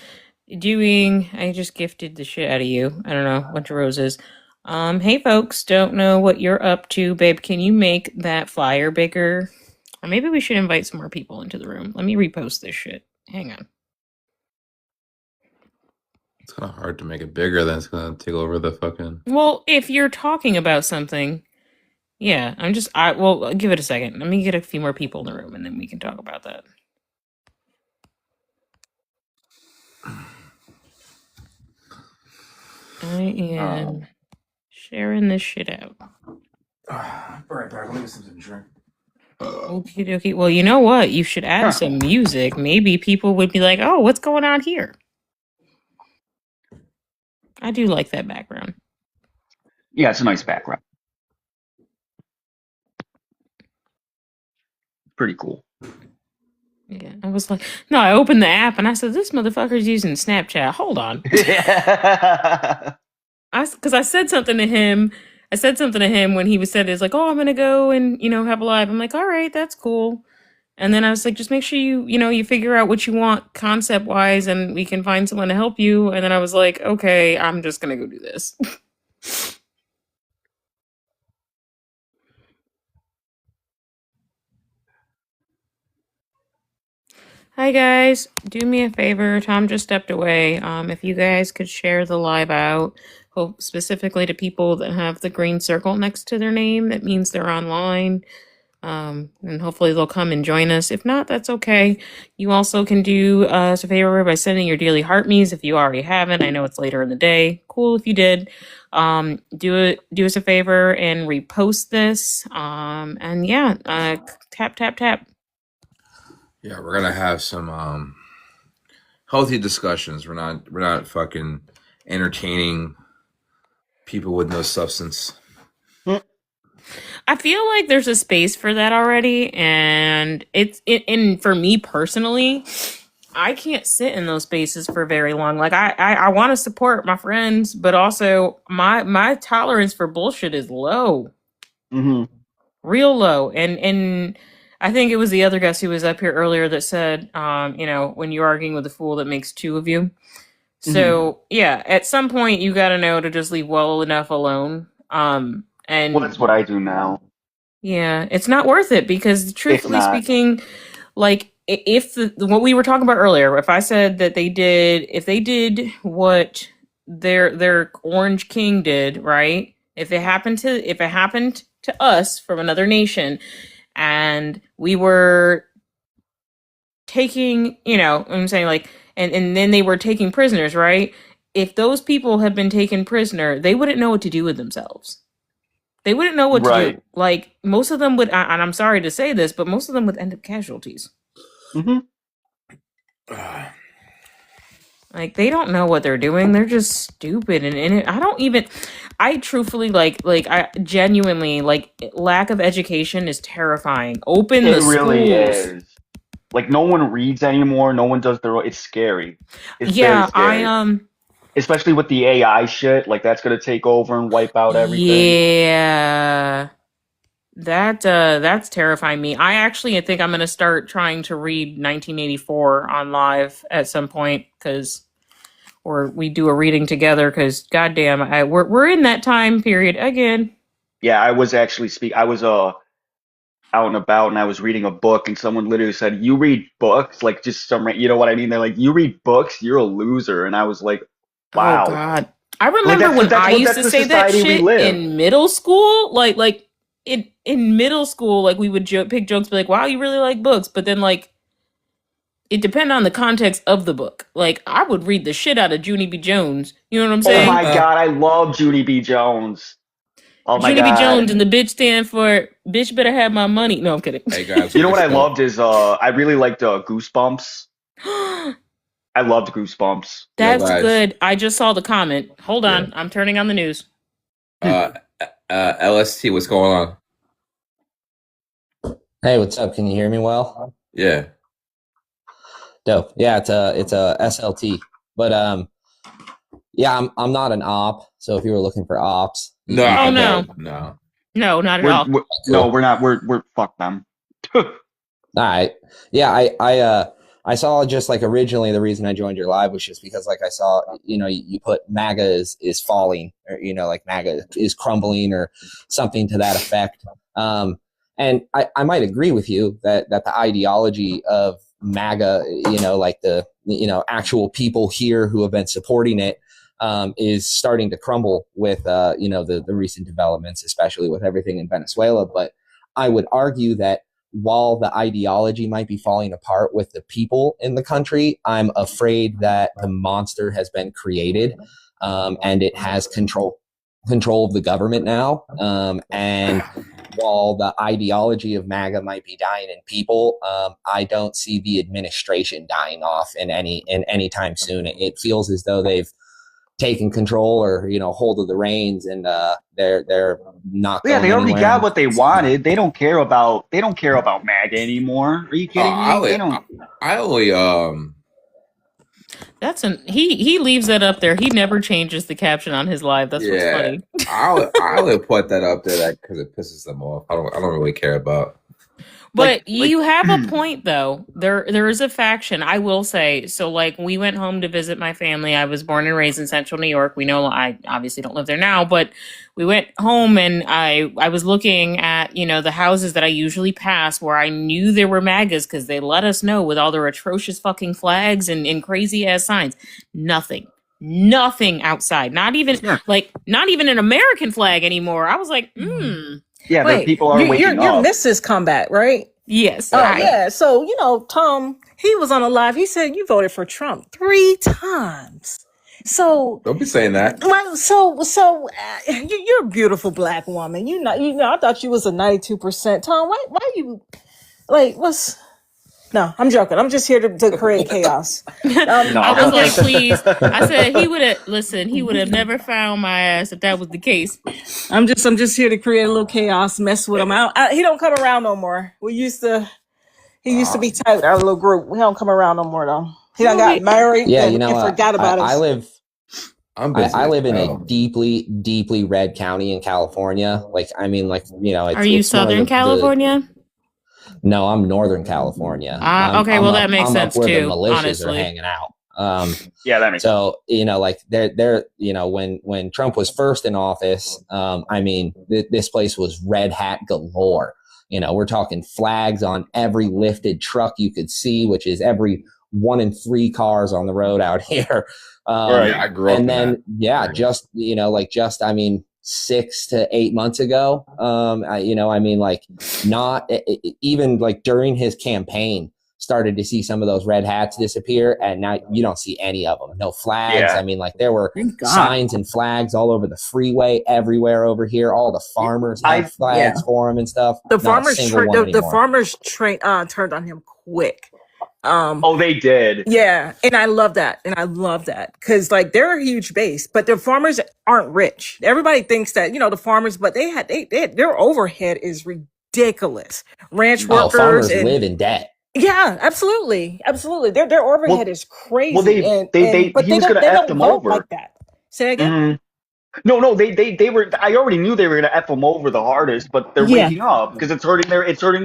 E: doing. I just gifted the shit out of you. I don't know, bunch of roses. Hey folks, don't know what you're up to, babe. Can you make that flyer bigger? Or maybe we should invite some more people into the room. Let me repost this shit. Hang on.
D: it's kind of hard to make it bigger. Then it's gonna take over the fucking.
E: Well, if you're talking about something, yeah, well, give it a second. Let me get a few more people in the room and then we can talk about that. I am sharing this shit out.
D: Right back. Let me get something to drink.
E: Okay. Well, you know what? You should add some music. Maybe people would be like, oh, what's going on here? I do like that background.
C: Yeah, it's a nice background. Pretty cool.
E: Yeah, I was like, no, I opened the app and I said, this motherfucker's using Snapchat. Hold on. Because I said something to him. I said something to him when he was said, it's like, oh, I'm going to go and, have a live. I'm like, all right, that's cool. And then I was like, just make sure you figure out what you want concept wise and we can find someone to help you. And then I was like, okay, I'm just going to go do this. Hi guys, do me a favor. Tom just stepped away. If you guys could share the live out, hope specifically to people that have the green circle next to their name, that means they're online. And hopefully they'll come and join us. If not, that's okay. You also can do us a favor by sending your daily heart me's if you already haven't. I know it's later in the day. Cool if you did. Do us a favor and repost this. And yeah, tap tap tap.
D: Yeah, we're gonna have some healthy discussions. We're not fucking entertaining people with no substance.
E: I feel like there's a space for that already, and and for me personally, I can't sit in those spaces for very long. Like I want to support my friends, but also my tolerance for bullshit is low, real low. And I think it was the other guest who was up here earlier that said, when you're arguing with a fool, that makes two of you. So yeah, at some point you got to know to just leave well enough alone. And
C: well, that's what I do now.
E: Yeah, it's not worth it because truthfully
C: It's not.
E: speaking, like if what we were talking about earlier, if I said that if they did what their Orange King did, right? If it happened to us from another nation and we were taking, I'm saying like and then they were taking prisoners, right? If those people had been taken prisoner, they wouldn't know what to do with themselves. They wouldn't know what to do. Like most of them would, and I'm sorry to say this, but most of them would end up casualties. Like they don't know what they're doing. They're just stupid, and I truthfully I genuinely lack of education is terrifying. Open the schools. It really is.
C: Like no one reads anymore. No one does their own. It's scary. It's very scary. Especially with the AI shit, like that's gonna take over and wipe out everything.
E: Yeah, that's terrifying me. I think I'm gonna start trying to read 1984 on live at some point or we do a reading together because goddamn, we're in that time period again.
C: Yeah, I was actually I was out and about, and I was reading a book, and someone literally said, "You read books, like just some, you know what I mean?" They're like, "You read books, you're a loser," and I was like,
E: Oh
C: "Wow."
E: God. I
C: Like
E: remember when I used
C: that's
E: to
C: the
E: say that
C: society we
E: shit
C: live.
E: in middle school. Like in middle school, like we would pick jokes, be like, "Wow, you really like books," but then like it depended on the context of the book. Like I would read the shit out of Junie B. Jones. You know what I'm
C: Oh
E: saying?
C: my God, I love Judy B. Jones. Oh my
E: Junie B. Jones
C: God.
E: and the bitch stand for bitch better have my money. No, I'm kidding.
D: Hey guys,
C: You know what I
D: let's go.
C: loved is I really liked Goosebumps. I loved Goosebumps.
D: Yo,
E: That's
D: guys.
E: good. I just saw the comment. Hold
D: Yeah.
E: on. I'm turning on the news.
D: LST, what's going on?
I: Hey, what's up? Can you hear me well?
D: Yeah.
I: Dope. Yeah, it's a SLT. But yeah, I'm not an op. So if you were looking for ops,
D: No,
E: Oh, no.
D: no.
E: No, not at all.
C: No, we're not. We're fuck them.
I: All right. Yeah, I saw just like originally the reason I joined your live was just because like I saw, you know, you put MAGA is falling, or you know, like MAGA is crumbling or something to that effect. And I might agree with you that the ideology of MAGA, you know, like the, you know, actual people here who have been supporting it, is starting to crumble with, you know, the recent developments, especially with everything in Venezuela. But I would argue that while the ideology might be falling apart with the people in the country, I'm afraid that the monster has been created, and it has control of the government now. And while the ideology of MAGA might be dying in people, I don't see the administration dying off in any time soon. It feels as though they've taken control or, you know, hold of the reins, and they're not.
C: Yeah,
I: going
C: they already
I: anywhere.
C: got what they wanted. They don't care about MAGA anymore. Are you kidding me? They don't.
D: I only
E: That's he leaves that up there. He never changes the caption on his live. That's what's funny.
D: I would put that up there because it pisses them off. I don't really care about.
E: But you have a point though. There is a faction, I will say. So like we went home to visit my family. I was born and raised in central New York. We know I obviously don't live there now, but we went home and I was looking at, you know, the houses that I usually pass where I knew there were MAGAs because they let us know with all their atrocious fucking flags and crazy ass signs. Nothing outside. Not even not even an American flag anymore. I was like,
C: Yeah, the
J: Wait,
C: people are waking
J: you're
C: up.
J: Mrs. Combat, right?
E: yes.
J: Oh, yeah. So, you know, Tom, he was on a live. He said you voted for Trump 3 times. So
D: Don't be saying that.
J: well, you're a beautiful black woman. You know, I thought you was a 92%. Tom, why you like what's? No, I'm joking. I'm just here to create chaos.
E: I was like, please. I said he would have never found my ass if that was the case.
J: I'm just here to create a little chaos, mess with him. He don't come around no more. He used to be tight, our little group. He don't come around no more though. He done got married.
I: Yeah,
J: and,
I: you know,
J: and forgot about us.
I: I live in a deeply red county in California. Like, I mean, like, you know,
E: Are you Southern California?
I: No, I'm Northern California.
E: Okay, well that makes sense
I: where
E: too.
I: the militias
E: Honestly,
I: are hanging out.
C: Yeah, that makes
I: so you know, like they're you know, when Trump was first in office, I mean, this place was red hat galore. You know, we're talking flags on every lifted truck you could see, which is every 1 in 3 cars on the road out here.
C: Right.
D: I grew up.
I: And then, just, you know, like I mean, 6 to 8 months ago, you know, I mean, like not even like during his campaign, started to see some of those red hats disappear, and now you don't see any of them. No flags.
C: Yeah.
I: I mean, like there were signs and flags all over the freeway, everywhere over here. All the farmers had flags for him and stuff.
J: The farmers turned on him quick.
C: They did.
J: Yeah, and I love that, because like they're a huge base, but the farmers aren't rich. Everybody thinks that, you know, the farmers, but their overhead is ridiculous. Ranch workers,
I: farmers live in debt.
J: Yeah, absolutely. Their overhead is crazy.
C: Well, he was going to F them over
J: like that. Say again.
C: No, they were. I already knew they were going to f them over the hardest, but they're
J: Yeah.
C: waking up because it's hurting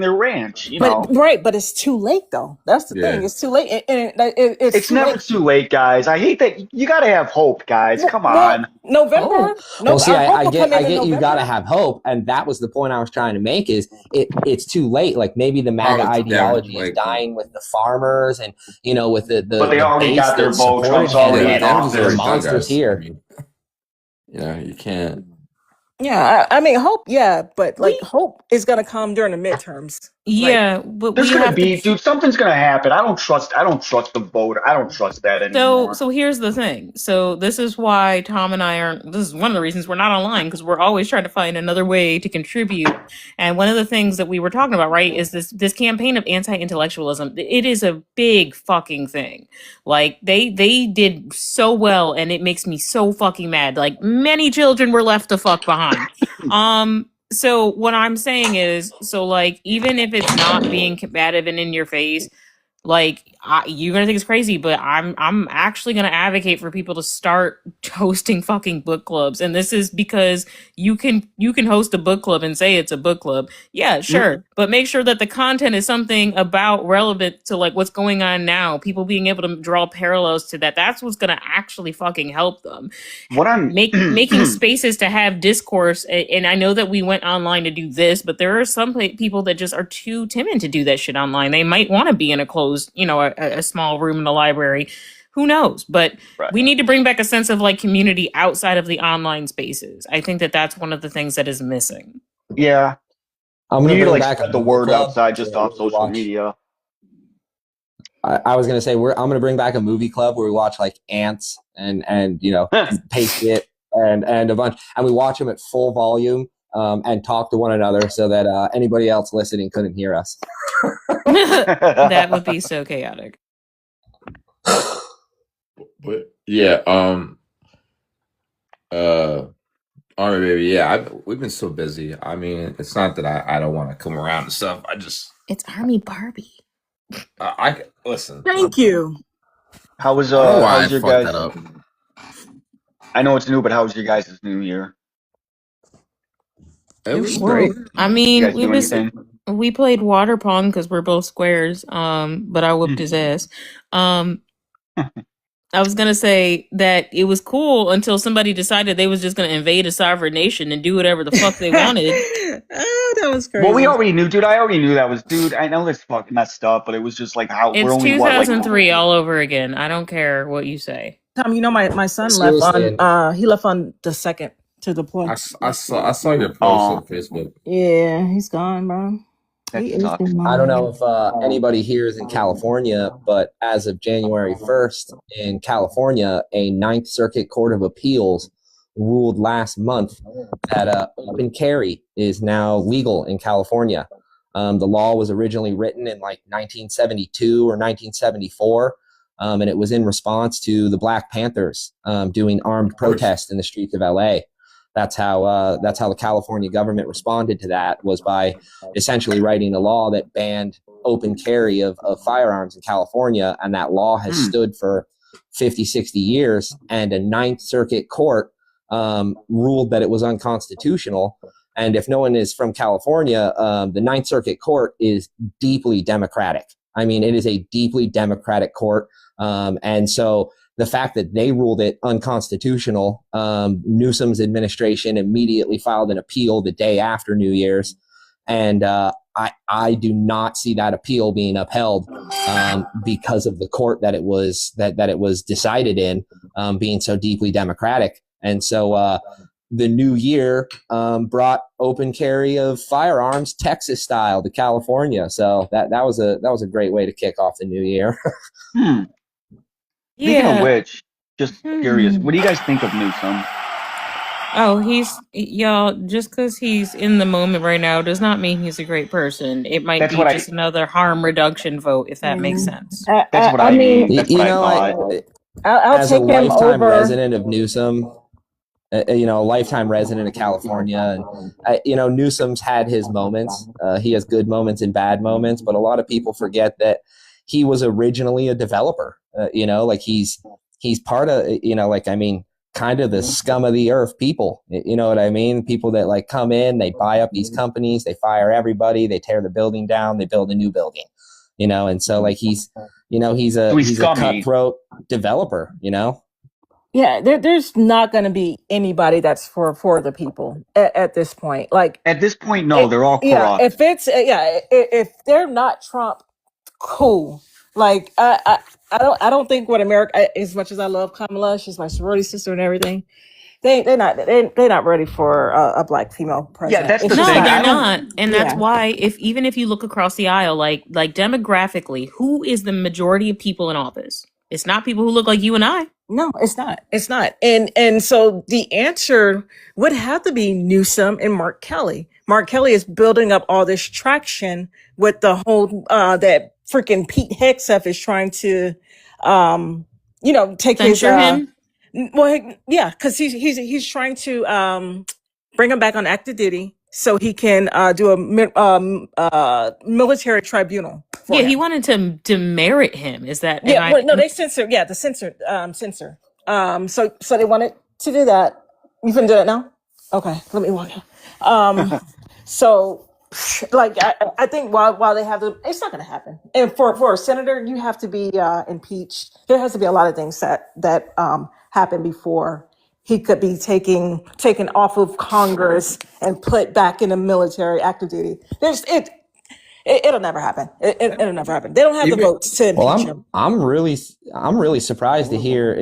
C: their ranch. You
J: But
C: know,
J: right, but it's too late though. That's the
D: Yeah.
J: thing. It's too late, it's
C: it's
J: too
C: never
J: late.
C: too late, guys. I hate that. You got to have hope, guys. Come
J: Well,
C: on.
J: November.
I: Oh,
J: No,
I: well, see,
J: our hope
I: I
J: will
I: get,
J: come in
I: you got to
J: November.
I: have hope, and that was the point I was trying to make. Is it's too late? Like maybe the MAGA
D: Yeah,
I: ideology is
D: like
I: dying with the farmers, and with
C: But they
I: the
C: already
I: base
C: got their
I: that
C: vote.
I: supported
C: Trump's
I: him,
C: already
D: yeah,
C: in
D: the
I: the
D: already
C: office.
D: done,
I: monsters
D: guys. I
I: here.
D: mean, you can't.
J: Yeah, I mean hope. Yeah, but like
E: We
J: hope is gonna come during the midterms. Like
E: yeah, but
C: There's
E: we
C: gonna
E: have to.
C: be, dude. Something's gonna happen. I don't trust. I don't trust the voter. I don't trust that
E: So,
C: anymore.
E: so here's the thing. So this is why Tom and I aren't. This is one of the reasons we're not online, because we're always trying to find another way to contribute. And one of the things that we were talking about, right, is this campaign of anti-intellectualism. It is a big fucking thing. Like they did so well, and it makes me so fucking mad. Like many children were left the fuck behind. So what I'm saying is, so like even if it's not being combative and in your face, like you're gonna think it's crazy, but I'm actually gonna advocate for people to start hosting fucking book clubs. And this is because you can host a book club and say it's a book club, yeah, sure, but make sure that the content is something about relevant to like what's going on now, people being able to draw parallels to that. That's what's gonna actually fucking help them.
C: What I'm
E: Making spaces to have discourse. And I know that we went online to do this, but there are some people that just are too timid to do that shit online. They might want to be in a closed, a small room in the library, who knows, but
C: right.
E: we need to bring back a sense of like community outside of the online spaces. I think that that's one of the things that is missing.
C: Yeah,
I: I'm
C: we
I: gonna
C: need to
I: bring
C: like
I: back a
C: spread the
I: movie
C: word
I: club
C: outside just
I: where
C: off
I: we
C: social
I: watch.
C: media.
I: I was gonna say I'm gonna bring back a movie club where we watch like Ants and Patriot and a bunch, and we watch them at full volume and talk to one another so that anybody else listening couldn't hear us.
E: That would be so chaotic.
D: But yeah, Army baby, yeah, we've been so busy. I mean, it's not that I don't want to come around and stuff.
E: It's Army Barbie.
D: I listen.
J: thank you.
C: How was
D: I don't know why I
C: how's your
D: fucked
C: guys?
D: that up.
C: I know it's new, but how was your guys' New Year?
D: It was
J: Well,
D: great.
E: I
C: You
E: mean,
C: guys do anything?
E: we played water pong because we're both squares. But I whooped his ass. I was gonna say that it was cool until somebody decided they was just gonna invade a sovereign nation and do whatever the fuck they wanted.
J: Oh, that was crazy.
C: Well, we already knew, dude. I already knew that was, dude. I know this fucking messed up, but it was just like how we're
E: It's
C: only what, like
E: 2003 all over again. I don't care what you say.
J: Tom, my son
I: Seriously.
J: left on he left on the 2nd to deploy.
D: I saw your post on Facebook.
J: Yeah, he's gone, bro.
C: that
J: He is
C: sucks.
J: gone.
I: I don't know if anybody here is in California, but as of January 1st in California, a Ninth Circuit Court of Appeals ruled last month that open carry is now legal in California. The law was originally written in like 1972 or 1974, and it was in response to the Black Panthers doing armed protests in the streets of LA. That's how the California government responded to that, was by essentially writing a law that banned open carry of firearms in California. And that law has stood for 50, 60 years. And a Ninth Circuit court ruled that it was unconstitutional. And if no one is from California, the Ninth Circuit court is deeply democratic. I mean, it is a deeply democratic court. And so the fact that they ruled it unconstitutional, Newsom's administration immediately filed an appeal the day after New Year's. And I do not see that appeal being upheld because of the court that it was decided in, being so deeply democratic. And so the new year brought open carry of firearms Texas style to California. So that was a great way to kick off the new year.
C: Speaking of
E: Yeah.
C: which, just curious, what do you guys think of Newsom?
E: Oh, y'all, just because he's in the moment right now does not mean he's a great person. It might
C: That's
E: be
C: what I-
E: just another harm reduction vote, if that makes sense.
C: That's what I mean. That's what I thought.
J: I'll
I: As a
J: take him
I: lifetime
J: over.
I: resident of Newsom, a lifetime resident of California, and Newsom's had his moments. He has good moments and bad moments, but a lot of people forget that he was originally a developer. Like he's part of, kind of the scum of the earth people. You know what I mean? People that like come in, they buy up these companies, they fire everybody, they tear the building down, they build a new building. You know, and so like he's
C: So he's
I: a
C: scummy.
I: cutthroat developer. You know.
J: Yeah, there's not going to be anybody that's for the people at this point. Like
C: At this point, no, they're all
J: yeah,
C: corrupt.
J: if they're not Trump, cool. Like I don't think what America, as much as I love Kamala, she's my sorority sister and everything. They're not ready for a black female president.
C: that's
J: It's
C: the
J: just
E: No,
C: thing.
E: they're
C: I don't.
E: not, and that's
J: Yeah.
E: why even if you look across the aisle, like demographically, who is the majority of people in office? It's not people who look like you and I.
J: No, it's not. It's not. And so the answer would have to be Newsom and Mark Kelly. Mark Kelly is building up all this traction with the whole that freaking Pete Hegseth is trying to take his
E: Censure him.
J: well, yeah, because he's trying to bring him back on active duty so he can do a military tribunal for
E: Yeah,
J: him.
E: he wanted to merit him. Is that?
J: Yeah, well, no, they censor. Yeah, the censor. So they wanted to do that. You can do it now. Okay, let me walk out. So like I think while they have it's not going to happen. And for a senator, you have to be impeached. There has to be a lot of things that happen before he could be taken off of Congress and put back in the military active duty. It'll never happen. It'll never happen. They don't have the votes to impeach him.
I: I'm really surprised to hear,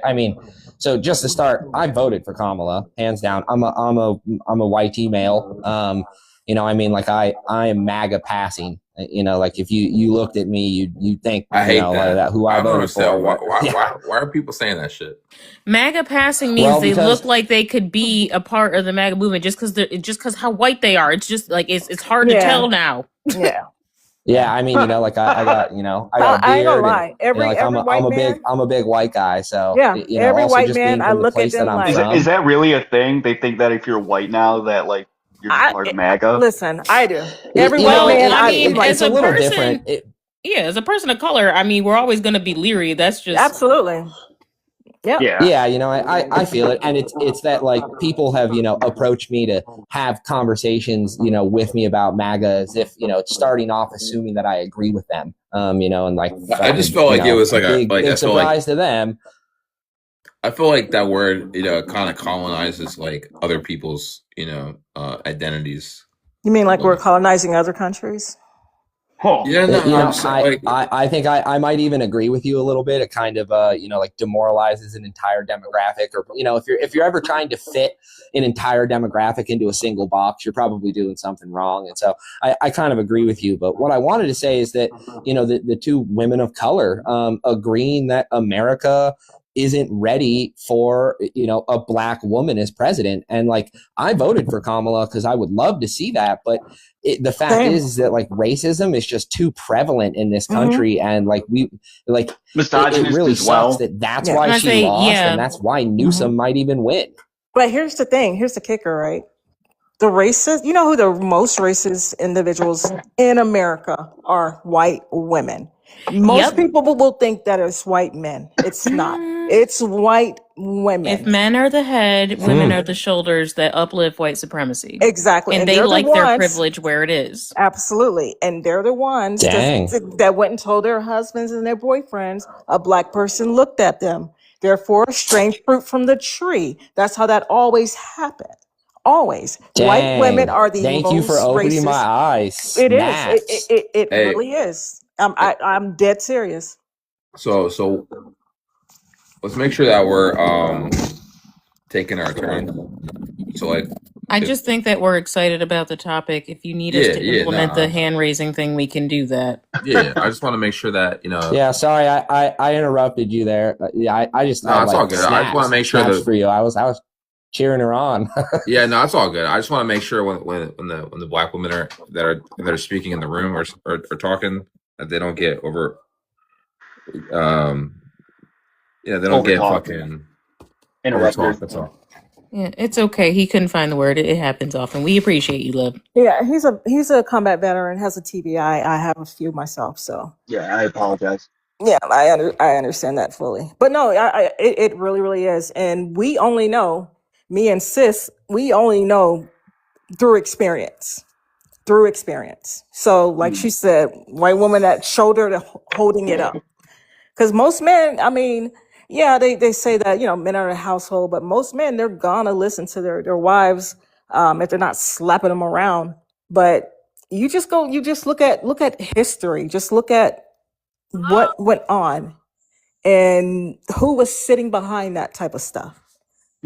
I: I mean, so just to start, I voted for Kamala, hands down. I'm a white male. I mean, like I am MAGA passing. Like if you looked at me, you'd think
D: I hate that.
I: who I voted for.
D: Why are people saying that shit?
E: MAGA passing means they look like they could be a part of the MAGA movement just because how white they are. It's just like it's hard to tell now.
J: Yeah.
I: Yeah, I mean, I got I got a beard.
J: I ain't gonna lie.
I: I'm a big white guy. So
J: yeah, every
I: also
J: white
I: just
J: man,
I: being
J: I
I: from the
J: look at
I: place
J: them
I: that I'm
J: like.
I: from.
C: Is that really a thing? They think that if you're white now, that like you're part of MAGA.
J: Listen, I do. Every white man,
E: I mean,
J: like,
E: as a person, as a person of color, I mean, we're always going to be leery. That's just
J: absolutely.
C: Yeah.
I: I feel it, and it's that like people have approached me to have conversations with me about MAGA as if starting off assuming that I agree with them, and like
D: I just felt like it was like
I: a big
D: I feel
I: surprise to them.
D: I feel like that word kind of colonizes like other people's identities.
J: You mean like we're colonizing other countries?
D: Yeah, no,
I: I think I might even agree with you a little bit. It kind of like demoralizes an entire demographic, or if you're ever trying to fit an entire demographic into a single box, you're probably doing something wrong. And so I kind of agree with you. But what I wanted to say is that the two women of color agreeing that America isn't ready for a black woman as president, and like I voted for Kamala because I would love to see that, but the fact is that like racism is just too prevalent in this country, and like it really sucks that's why she lost, and that's why Newsom might even win.
J: But here's the thing, here's the kicker, right? The racist, who the most racist individuals in America are? White women. Most people will think that it's white men. It's not. It's white women.
E: If men are the head, women are the shoulders that uplift white supremacy.
J: Exactly.
E: And they like their privilege where it is.
J: Absolutely. And they're the ones that went and told their husbands and their boyfriends a black person looked at them. Therefore, strange fruit from the tree. That's how that always happened. Always.
I: Dang.
J: White women are the
I: Thank
J: most
I: you for opening
J: racist.
I: my eyes.
J: It is. It really is. I'm dead serious.
D: So let's make sure that we're taking our turn. So like
E: I just think that we're excited about the topic. If you need us to implement the hand raising thing, we can do that.
D: Yeah, I just want to make sure that
I: Yeah, sorry, I interrupted you there. Yeah, I just
D: no, it's all good. I just want to make sure that
I: for you. I was cheering her on.
D: Yeah, no, it's all good. I just want to make sure when the black women that are speaking in the room or talking that they don't get over. They don't get fucking
C: interrupted.
D: That's all.
E: Yeah, it's okay. He couldn't find the word. It happens often. We appreciate you, love.
J: Yeah, he's a combat veteran, has a TBI. I have a few myself, so
C: yeah, I apologize.
J: Yeah, I understand that fully. But no, it really, really is. And we only know, me and sis, we only know through experience. Through experience. So, like she said, white woman that shoulder to holding it up. Because most men, I mean, yeah, they say that, men are the household, but most men, they're gonna listen to their wives, if they're not slapping them around. But you just look at history, just look at what went on and who was sitting behind that type of stuff.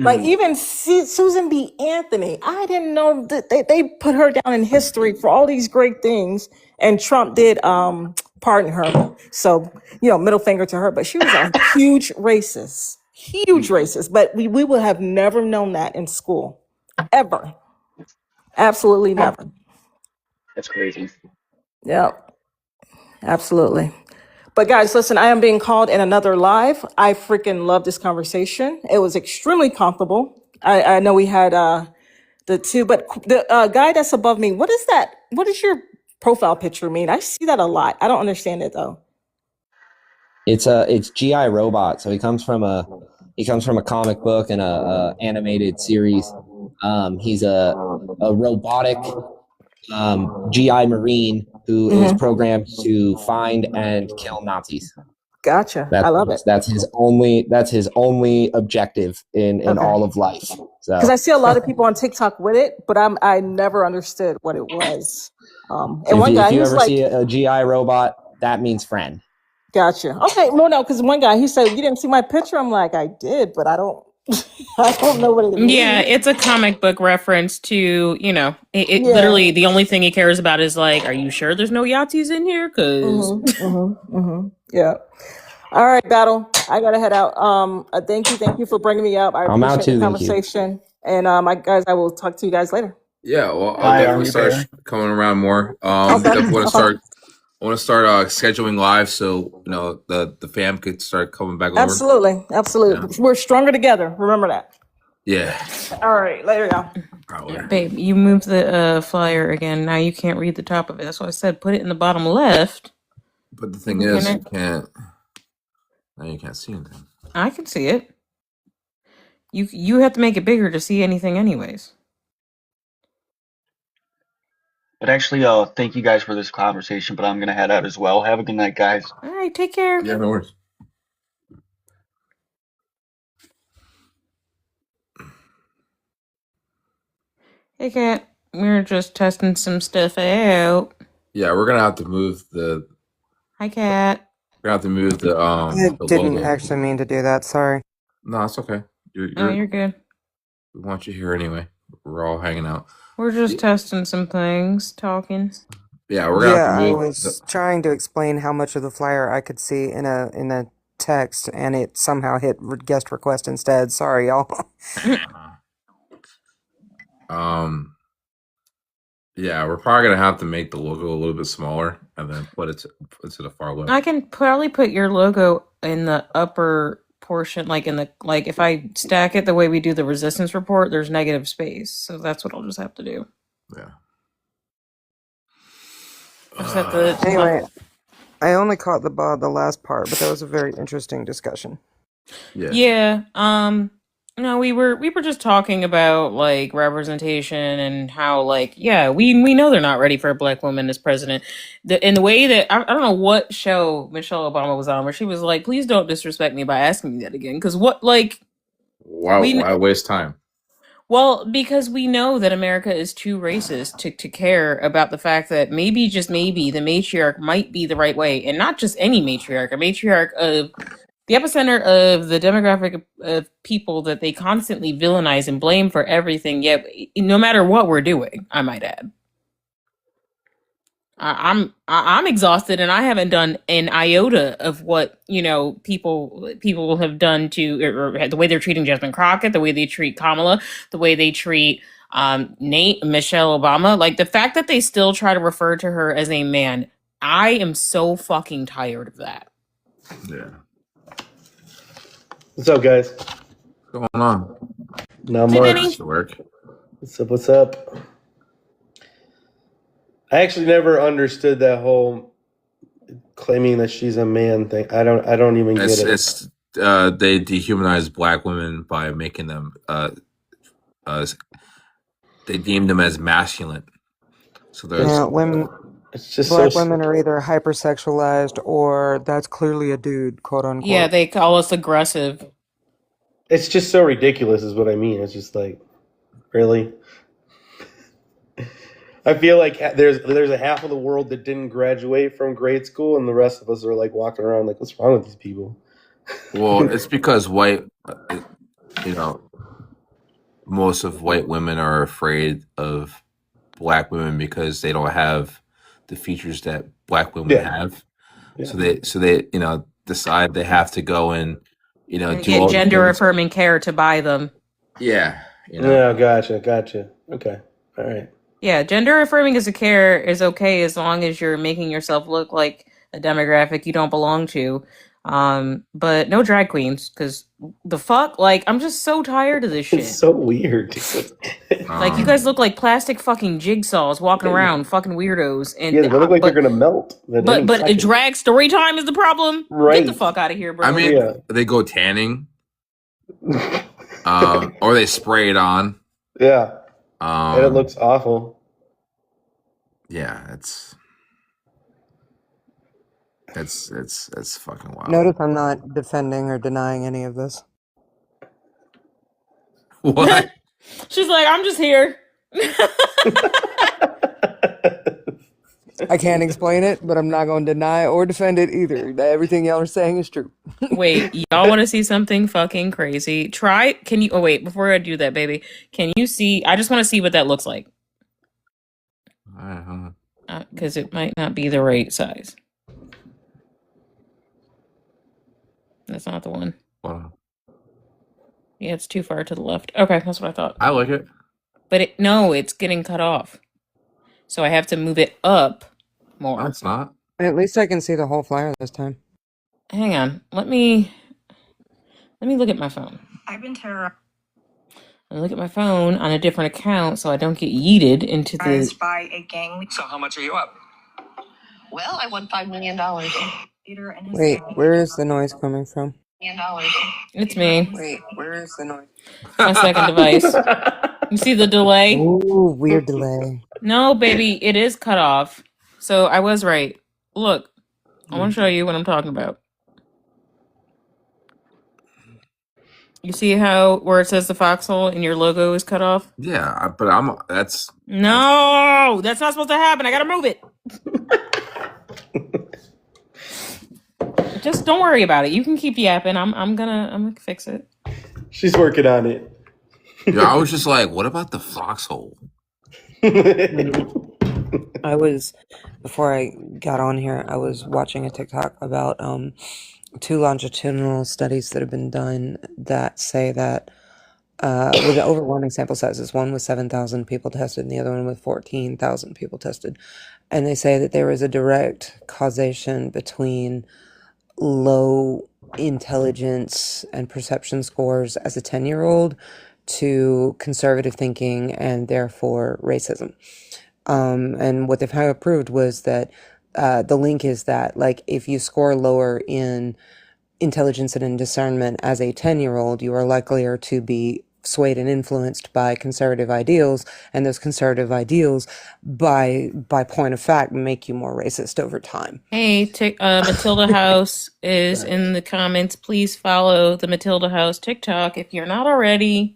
J: Like even Susan B. Anthony, I didn't know that they put her down in history for all these great things, and Trump did pardon her. So middle finger to her, but she was a huge racist. But we would have never known that in school, ever, absolutely never.
C: That's crazy.
J: Yeah, absolutely. But guys, listen, I am being called in another live. I freaking love this conversation. It was extremely comfortable. I know we had the two, but the guy that's above me, what is that? What does your profile picture mean? I see that a lot. I don't understand it though.
I: It's GI Robot. So he comes from a comic book and a animated series. He's a robotic GI Marine who is programmed to find and kill Nazis.
J: Gotcha. I love it.
I: That's his only objective in all of life. So
J: because I see a lot of people on TikTok with it, but I never understood what it was. And one guy,
I: if you
J: he was
I: ever
J: like,
I: see a GI Robot, that means friend.
J: Gotcha. Okay. No, because one guy, he said, you didn't see my picture. I'm like, I did, but I don't know what it means.
E: Yeah, it's a comic book reference to, it literally, the only thing he cares about is like, are you sure there's no Yahtzees in here? Because
J: yeah. All right, Battle. I gotta head out. Thank you for bringing me up. I appreciate the conversation. And guys, I will talk to you guys later.
D: Yeah, well, I'll definitely start coming around more. Definitely want to start. I want to start scheduling live so the fam could start coming back over.
J: Absolutely. Yeah. We're stronger together. Remember that.
D: Yeah.
J: All right, later, y'all.
E: Yeah, babe, you moved the flyer again. Now you can't read the top of it. That's why I said put it in the bottom left.
D: But the thing is, you can't. Now you can't see anything.
E: I can see it. You have to make it bigger to see anything, anyways.
C: But actually, thank you guys for this conversation, but I'm going to head out as well. Have a good night, guys.
E: All right, take care.
D: Yeah, no worries.
E: Hey, Kat. We're just testing some stuff out.
D: Yeah, we're going to have to move the...
E: Hi, Kat.
D: We're going to have to move the
K: I didn't
D: logo.
K: actually mean to do that. Sorry.
D: No, it's okay.
E: You're good.
D: We want you here anyway. We're all hanging out.
E: We're just testing some things, talking.
D: Yeah, we're gonna have to move.
K: I was trying to explain how much of the flyer I could see in a text, and it somehow hit guest request instead. Sorry, y'all.
D: Yeah, we're probably gonna have to make the logo a little bit smaller and then put it to the far left.
E: I can probably put your logo in the upper portion, if I stack it the way we do the resistance report, there's negative space, so that's what I'll just have to do.
D: Yeah.
K: Anyway, I only caught the last part, but that was a very interesting discussion.
E: Yeah. No, we were just talking about like representation and how we know they're not ready for a black woman as president. In the way that I don't know what show Michelle Obama was on where she was like, please don't disrespect me by asking me that again. Because why
D: waste time?
E: Well, because we know that America is too racist to care about the fact that maybe, just maybe, the matriarch might be the right way. And not just any matriarch, a matriarch of the epicenter of the demographic of people that they constantly villainize and blame for everything, yet no matter what we're doing, I might add. I'm exhausted, and I haven't done an iota of what people have done to, or the way they're treating Jasmine Crockett, the way they treat Kamala, the way they treat Michelle Obama. Like the fact that they still try to refer to her as a man, I am so fucking tired of that.
D: Yeah.
L: What's up, guys?
D: What's going on?
L: Not much.
D: Work.
L: What's up? I actually never understood that whole claiming that she's a man thing. I don't even get it.
D: It's they dehumanize black women by making them they deem them as masculine. So there's
K: Yeah, women,
L: It's just
K: black
L: so.
K: women are either hypersexualized or that's clearly a dude, quote
E: Yeah,
K: unquote.
E: they call us aggressive.
L: It's just so ridiculous, is what I mean. It's just like, really. I feel like there's a half of the world that didn't graduate from grade school, and the rest of us are like walking around like, what's wrong with these people?
D: well, it's because white, you know, most of white women are afraid of black women because they don't have the features that black women
L: Yeah.
D: have.
L: Yeah.
D: So they decide they have to go and
E: And
D: do
E: get
D: all the
E: gender
D: things.
E: affirming care to buy them.
D: Yeah,
L: Yeah, gotcha. Okay, all right.
E: Yeah, gender affirming as a care is okay as long as you're making yourself look like a demographic you don't belong to. But no drag queens, because the fuck, like, I'm just so tired of this shit.
L: It's so weird.
E: Like, you guys look like plastic fucking jigsaws walking around, fucking weirdos. And
L: Yeah, they look like they're gonna melt.
E: but drag story time is the problem.
L: Right.
E: Get the fuck out of here, bro.
D: I mean, they go tanning, or they spray it on.
L: Yeah, and it looks awful.
D: Yeah, it's fucking wild.
K: Notice I'm not defending or denying any of this.
D: What?
E: She's like, I'm just here.
K: I can't explain it, but I'm not going to deny or defend it either. Everything y'all are saying is true.
E: Wait, y'all want to see something fucking crazy? Oh wait, before I do that, baby, can you see? I just want to see what that looks like. Because it might not be the right size. That's not the one.
D: Wow.
E: Yeah, it's too far to the left. Okay, that's what I thought.
D: I like it.
E: But no, it's getting cut off. So I have to move it up more.
D: No, it's not.
K: At least I can see the whole flyer this time.
E: Hang on. Let me look at my phone.
M: I've been terrorized
E: I look at my phone on a different account so I don't get yeeted into the.
M: by a gang.
N: So how much are you up?
M: Well, I won $5 million. Peter and his
K: Wait,
M: family
K: where is the noise coming from?
M: $1 million.
E: It's me.
K: Wait, where is the noise?
E: My second device. You see the delay?
K: Ooh, weird delay.
E: No, baby, it is cut off. So I was right. Look, I want to show you what I'm talking about. You see how where it says the foxhole and your logo is cut off?
D: Yeah, but that's
E: No, that's not supposed to happen. I gotta move it. Just don't worry about it. You can keep yapping. I'm gonna fix it.
L: She's working on it.
D: Yeah, I was just like, what about the foxhole?
K: I was, before I got on here, I was watching a TikTok about 2 longitudinal studies that have been done that say that with the overwhelming sample sizes, one with 7,000 people tested and the other one with 14,000 people tested. And they say that there is a direct causation between low intelligence and perception scores as a 10-year-old to conservative thinking and therefore racism. And what they've kind of proved was that the link is that, like, if you score lower in intelligence and in discernment as a 10-year-old, you are likelier to be swayed and influenced by conservative ideals, and those conservative ideals, by point of fact, make you more racist over time.
E: Hey, Matilda House is in the comments. Please follow the Matilda House TikTok if you're not already.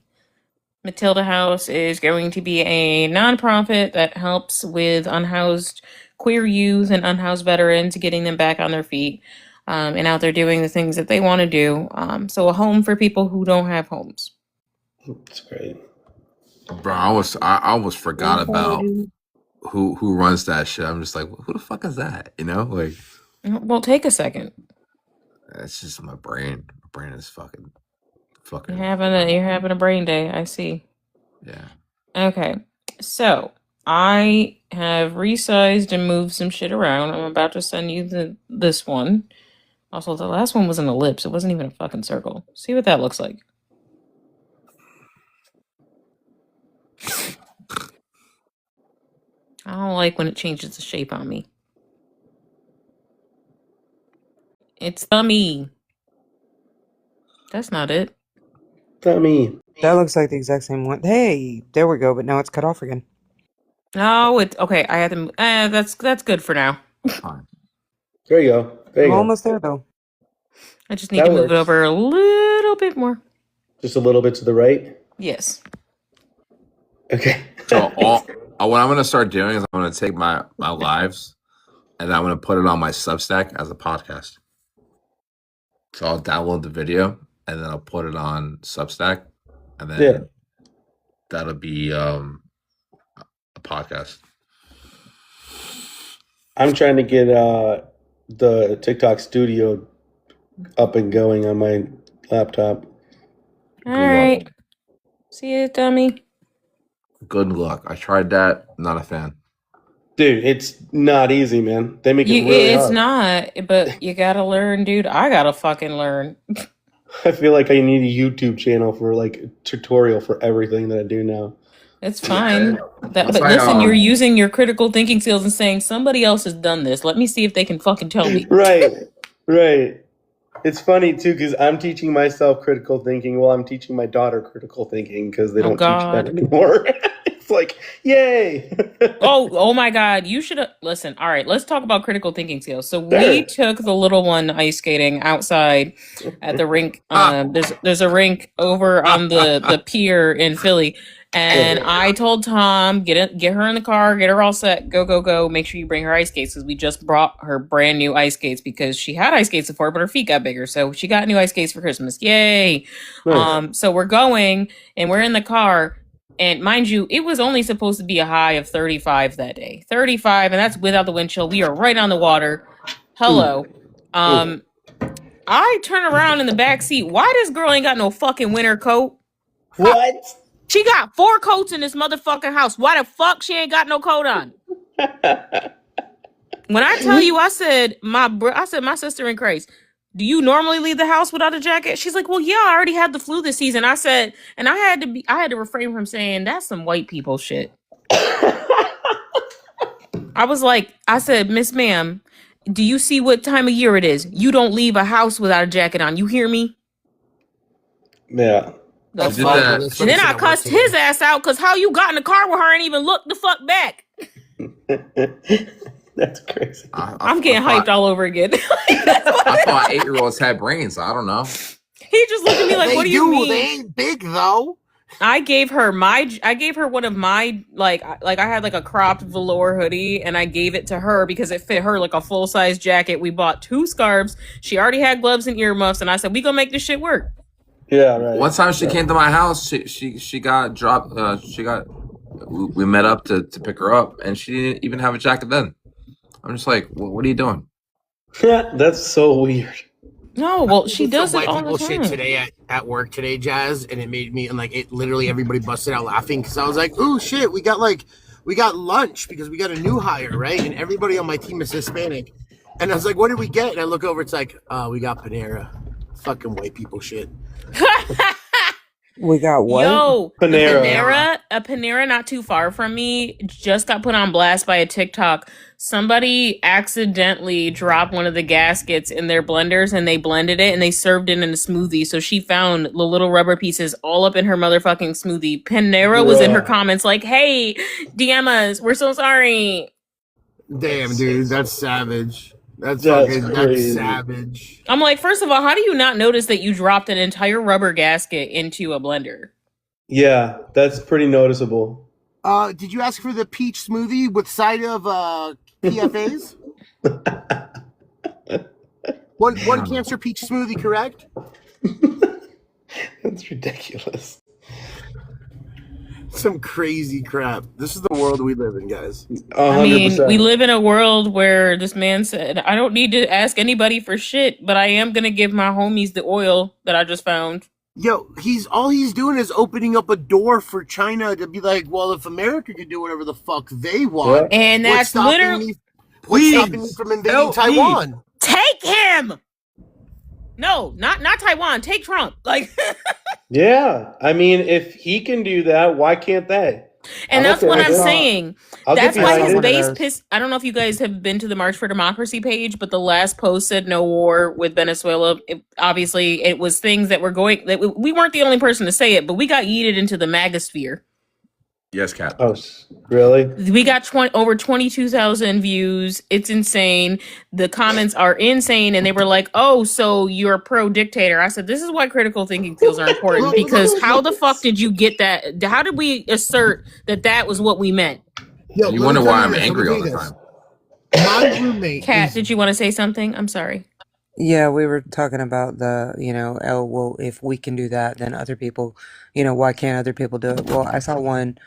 E: Matilda House is going to be a nonprofit that helps with unhoused queer youth and unhoused veterans, getting them back on their feet and out there doing the things that they want to do. So a home for people who don't have homes.
L: That's great.
D: Bro, I almost forgot about who runs that shit. I'm just like, who the fuck is that? You know, like.
E: Well, take a second.
D: That's just my brain. My brain is fucking.
E: You're having a brain day. I see.
D: Yeah.
E: Okay, so I have resized and moved some shit around. I'm about to send you this one. Also, the last one was an ellipse. It wasn't even a fucking circle. See what that looks like. I don't like when it changes the shape on me. It's tummy. That's not it.
L: Tummy.
K: That looks like the exact same one. Hey, there we go. But now it's cut off again.
E: No, it's okay. I had to. That's good for now.
D: Fine.
L: There you go. There you
K: I'm
L: go.
K: almost there though.
E: I just need
L: That
E: to move it
L: works.
E: over a little bit more.
L: Just a little bit to the right.
E: Yes.
L: Okay.
D: So what I'm gonna start doing is I'm gonna take my lives and I'm gonna put it on my Substack as a podcast. So I'll download the video and then I'll put it on Substack, and then that'll be a podcast.
L: I'm trying to get the TikTok studio up and going on my laptop.
E: All right. See you, dummy.
D: Good luck. I tried that. Not a fan.
L: Dude, it's not easy, man. They make it really
E: It's
L: hard.
E: not, but you gotta learn, dude. I gotta fucking learn.
L: I feel like I need a YouTube channel for like a tutorial for everything that I do now.
E: It's fine.
D: That's
E: But
D: why,
E: listen, you're using your critical thinking skills and saying somebody else has done this. Let me see if they can fucking tell me.
L: Right. It's funny too because I'm teaching myself critical thinking while I'm teaching my daughter critical thinking because they don't teach that anymore. It's like, yay!
E: Oh my God! You should listen. All right, let's talk about critical thinking skills. So we took the little one ice skating outside at the rink. There's a rink over on the pier in Philly, and I told Tom get her in the car, get her all set, go. Make sure you bring her ice skates because we just brought her brand new ice skates because she had ice skates before, but her feet got bigger, so she got new ice skates for Christmas. Yay!
L: Nice.
E: So we're going and we're in the car. And mind you, it was only supposed to be a high of 35 that day. 35, and that's without the wind chill. We are right on the water. Hello. I turn around in the back seat. Why this girl ain't got no fucking winter coat?
L: What?
E: She got 4 coats in this motherfucking house. Why the fuck she ain't got no coat on? When I tell you, I said my sister in Christ, do you normally leave the house without a jacket? She's like, well, yeah, I already had the flu this season. I said, and I had to refrain from saying that's some white people shit. I said, Miss Ma'am, do you see what time of year it is? You don't leave a house without a jacket on. You hear me?
L: Yeah.
E: And then I cussed his ass out because how you got in the car with her and even looked the fuck back.
L: That's crazy.
E: I'm getting hyped all over again.
D: I thought 8-year-olds had brains. I don't know.
E: He just looked at me like, "What do you mean?"
N: They ain't big though.
E: I gave her one of my like I had like a cropped velour hoodie, and I gave it to her because it fit her like a full size jacket. We bought 2 scarves. She already had gloves and earmuffs, and I said, "We gonna make this shit work."
L: Yeah, right.
D: One time she came to my house. She got dropped. We met up to pick her up, and she didn't even have a jacket then. I'm just like, what are you doing?
L: That's so weird.
E: No, well, she does
N: some
E: it all the
N: white people
E: time.
N: shit today at work today, Jazz, and it made me, and like it literally everybody busted out laughing because I was like, oh shit, we got lunch because we got a new hire, right? And everybody on my team is Hispanic, and I was like, what did we get? And I look over, it's like, we got Panera. Fucking white people shit.
K: We got what?
E: Yo,
L: Panera.
E: A Panera not too far from me just got put on blast by a TikTok. Somebody accidentally dropped one of the gaskets in their blenders and they blended it and they served it in a smoothie. So she found the little rubber pieces all up in her motherfucking smoothie. Panera was in her comments like, hey, DM us. We're so sorry.
N: Damn, dude, that's savage. That's savage.
E: I'm like, first of all, how do you not notice that you dropped an entire rubber gasket into a blender?
L: Yeah, that's pretty noticeable.
N: Did you ask for the peach smoothie with side of PFAs? one cancer peach smoothie, correct?
L: That's ridiculous.
N: Some crazy crap. This is the world we live in, guys.
L: 100%.
E: I mean, we live in a world where this man said, I don't need to ask anybody for shit, but I am going to give my homies the oil that I just found.
N: Yo, all he's doing is opening up a door for China to be like, well, if America can do whatever the fuck they want,
E: and that's literally
N: what's stopping me from invading Taiwan?
E: Take him. No, not Taiwan. Take Trump. Like,
L: yeah, I mean, if he can do that, why can't they?
E: And
L: I'll
E: that's what
L: get
E: I'm
L: behind it.
E: saying.
L: I'll get
E: That's why
L: behind
E: his
L: it.
E: base pissed. I don't know if you guys have been to the March for Democracy page, but the last post said no war with Venezuela. Obviously, it was things that were going. That we weren't the only person to say it, but we got yeeted into the MAGA sphere.
D: Yes, Cap.
L: Oh, really?
E: We got over 22,000 views. It's insane. The comments are insane, and they were like, "Oh, so you're pro dictator?" I said, "This is why critical thinking skills are important because how the fuck did you get that? How did we assert that was what we meant?"
N: Yo,
D: You
N: let
D: wonder
N: me tell
D: why
N: you
D: I'm
N: this, let me
D: angry
N: tell
D: all
N: you
D: the
N: this.
D: time.
N: My roommate
E: Kat,
N: is
E: did you want to say something? I'm sorry.
K: Yeah, we were talking about the, oh, well, if we can do that, then other people, why can't other people do it? Well, I saw one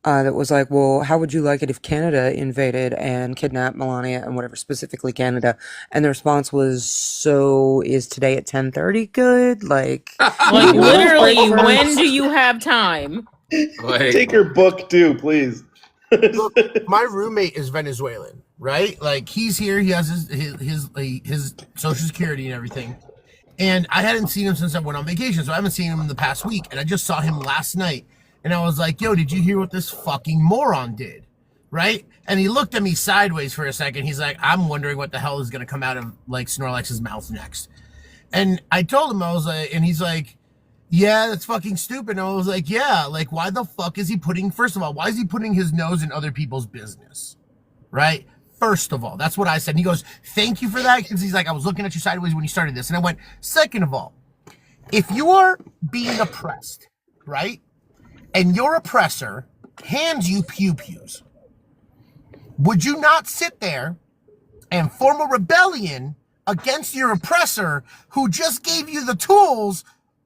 K: that was like, well, how would you like it if Canada invaded and kidnapped Melania and whatever, specifically Canada? And the response was, so is today at 10:30 good? Like
E: Literally, when do you have time?
L: Take your book too, please.
N: Look, my roommate is Venezuelan, right? Like he's here, he has his social security and everything. And I hadn't seen him since I went on vacation, so I haven't seen him in the past week. And I just saw him last night, and I was like, "Yo, did you hear what this fucking moron did?" Right? And he looked at me sideways for a second. He's like, "I'm wondering what the hell is gonna come out of like Snorlax's mouth next." And I told him, I was like, and he's like, "Yeah, that's fucking stupid." And I was like, "Yeah, like why the fuck is he putting? First of all, why is he putting his nose in other people's business?" Right? First of all, that's what I said. And he goes, "Thank you for that." Because he's like, "I was looking at you sideways when you started this." And I went, second of all, if you are being oppressed, right? And your oppressor hands you pew-pews, would you not sit there and form a rebellion against your oppressor who just gave you the tools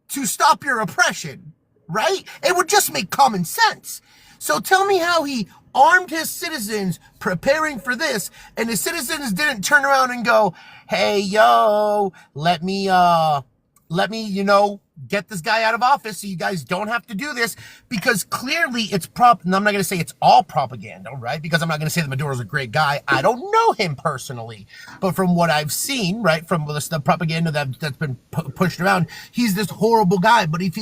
N: to stop your oppression, right? It would just make common sense. So tell me how he armed his citizens preparing for this, and his citizens didn't turn around and go, "Hey, yo, let me, get this guy out of office so you guys don't have to do this," because clearly it's and I'm not going to say it's all propaganda, right? Because I'm not going to say that Maduro's a great guy. I don't know him personally, but from what I've seen, right, from the propaganda that's been pushed around, he's this horrible guy. But if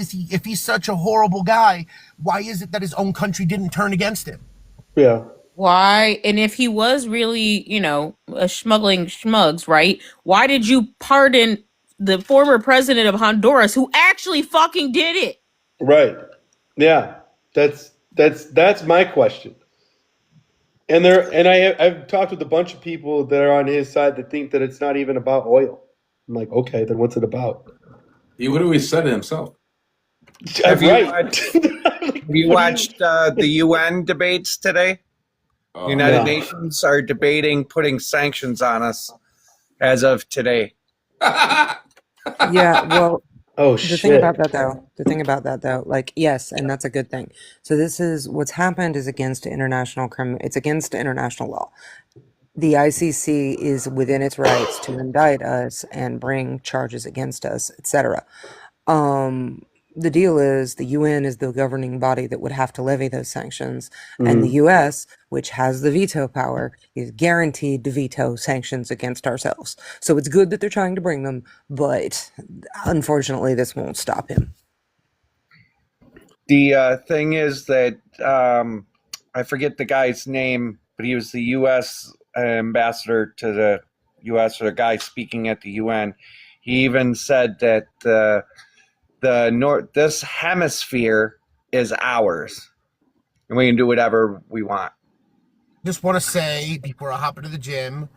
N: he's such a horrible guy, why is it that his own country didn't turn against him?
L: Yeah.
E: Why? And if he was really, smuggling schmugs, right? Why did you pardon the former president of Honduras who actually fucking did it?
L: Right. Yeah. That's my question. And I've talked with a bunch of people that are on his side that think that it's not even about oil. I'm like, okay, then what's it about?
D: He would always said it himself.
C: Have you
L: Right.
C: watched the UN debates today? United
L: No.
C: Nations are debating putting sanctions on us as of today.
K: Yeah, well,
L: Oh
K: the
L: shit.
K: thing about that though, like, yes, and that's a good thing. So this is what's happened is against international it's against international law. The ICC is within its rights to indict us and bring charges against us, etc. The deal is the UN is the governing body that would have to levy those sanctions, and the US, which has the veto power, is guaranteed to veto sanctions against ourselves. So it's good that they're trying to bring them, but unfortunately, this won't stop him.
C: The thing is that I forget the guy's name, but he was the U.S. ambassador to the U.S. or the guy speaking at the UN. He even said that this hemisphere is ours, and we can do whatever we want.
N: Just want to say before I hop into the gym,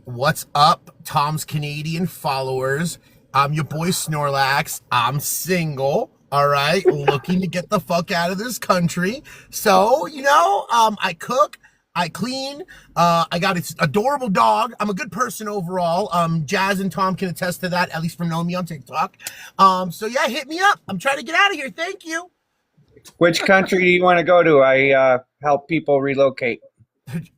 N: what's up, Tom's Canadian followers? I'm your boy Snorlax. I'm single. All right, looking to get the fuck out of this country. So, I cook, I clean, I got this adorable dog. I'm a good person overall. Jazz and Tom can attest to that, at least from knowing me on TikTok. So yeah, hit me up. I'm trying to get out of here. Thank you.
C: Which country do you want to go to? I help people relocate.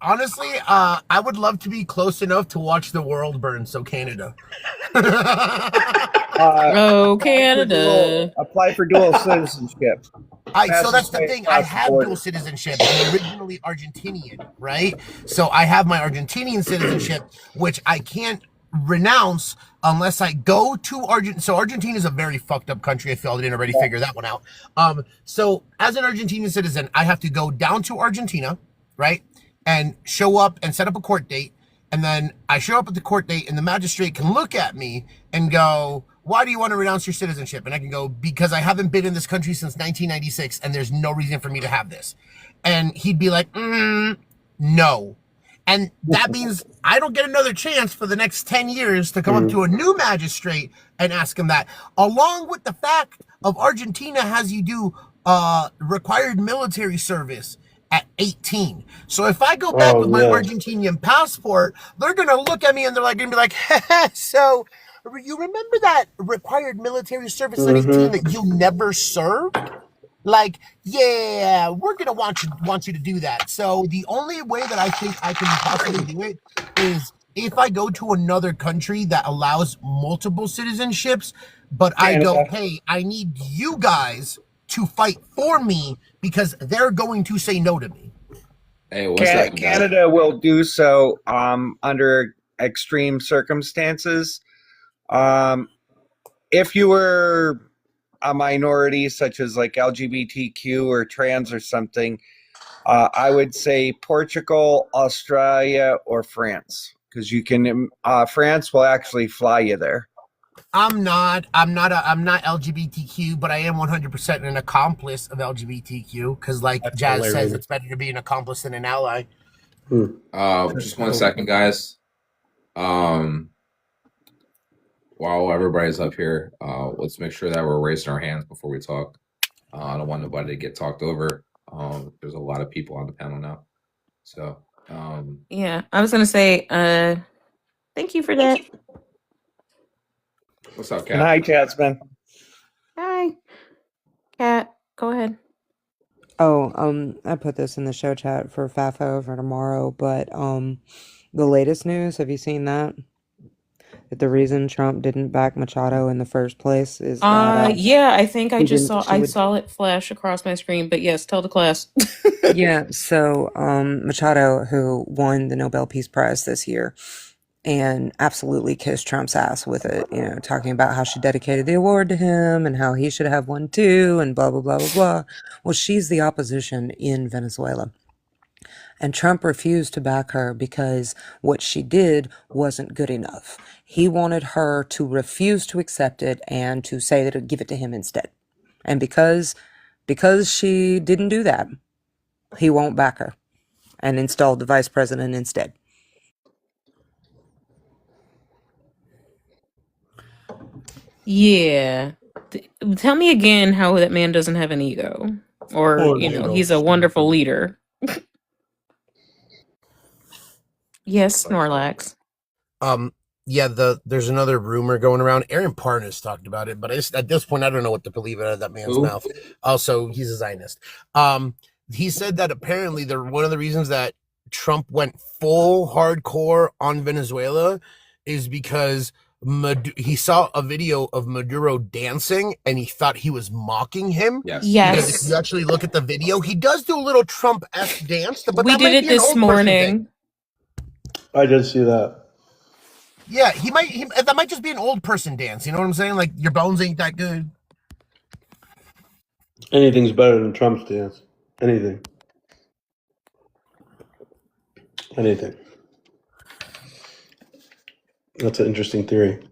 N: Honestly, I would love to be close enough to watch the world burn, so Canada.
E: Canada.
C: Apply for dual citizenship.
N: So that's the thing. I have dual citizenship. I'm originally Argentinian, right? So I have my Argentinian citizenship, which I can't renounce unless I go to Argentina. So Argentina is a very fucked up country. I feel I didn't already figure that one out. So as an Argentinian citizen, I have to go down to Argentina, right? And show up and set up a court date. And then I show up at the court date and the magistrate can look at me and go, why do you want to renounce your citizenship? And I can go, because I haven't been in this country since 1996 and there's no reason for me to have this. And he'd be like, no. And that means I don't get another chance for the next 10 years to come up to a new magistrate and ask him that. Along with the fact of Argentina has you do required military service at 18. So if I go back with my Argentinian passport, they're going to look at me and they're like, going to be like, so you remember that required military service at 18 that you never served? Like, yeah, we're gonna want you to do that. So the only way that I think I can possibly do it is if I go to another country that allows multiple citizenships, but I go, hey, I need you guys to fight for me because they're going to say no to me.
D: Hey, what's that?
O: Canada will do so under extreme circumstances. If you were a minority such as like LGBTQ or trans or something, I would say Portugal, Australia, or France, because you can. France will actually fly you there.
N: I'm not LGBTQ, but I am 100% an accomplice of LGBTQ because, like Jazz says, it's better to be an accomplice than an ally.
D: Just 1 second, guys. While everybody's up here, let's make sure that we're raising our hands before we talk. I don't want nobody to get talked over. There's a lot of people on the panel now. So,
E: yeah, I was going to say, thank you for that.
D: What's up, Kat?
O: Good night, Jasmine.
E: Hi. Kat, go ahead.
K: Oh, I put this in the show chat for FAFO for tomorrow, but the latest news, have you seen that? That the reason Trump didn't back Machado in the first place is that
E: yeah, I think I just
K: didn't-
E: saw I saw it flash across my screen, but yes, tell the class.
K: yeah, so Machado, who won the Nobel Peace Prize this year and absolutely kissed Trump's ass with it, talking about how she dedicated the award to him and how he should have one too and blah, blah, blah, blah, blah. Well, she's the opposition in Venezuela. And Trump refused to back her because what she did wasn't good enough. He wanted her to refuse to accept it and to say that it would give it to him instead. And because she didn't do that, he won't back her and installed the vice president instead.
E: Yeah. Tell me again how that man doesn't have an ego. Or, he's a wonderful leader. Yes, Snorlax.
N: Yeah, there's another rumor going around. Aaron Parnas talked about it, but at this point, I don't know what to believe out of that man's mouth. Also, he's a Zionist. He said that apparently one of the reasons that Trump went full hardcore on Venezuela is because he saw a video of Maduro dancing and he thought he was mocking him.
E: Yes.
N: Because if you actually look at the video, he does do a little Trump-esque dance. But
E: we did it this morning.
L: I did see that.
N: Yeah, that might just be an old person dance. You know what I'm saying? Like, your bones ain't that good.
L: Anything's better than Trump's dance. Anything. That's an interesting theory.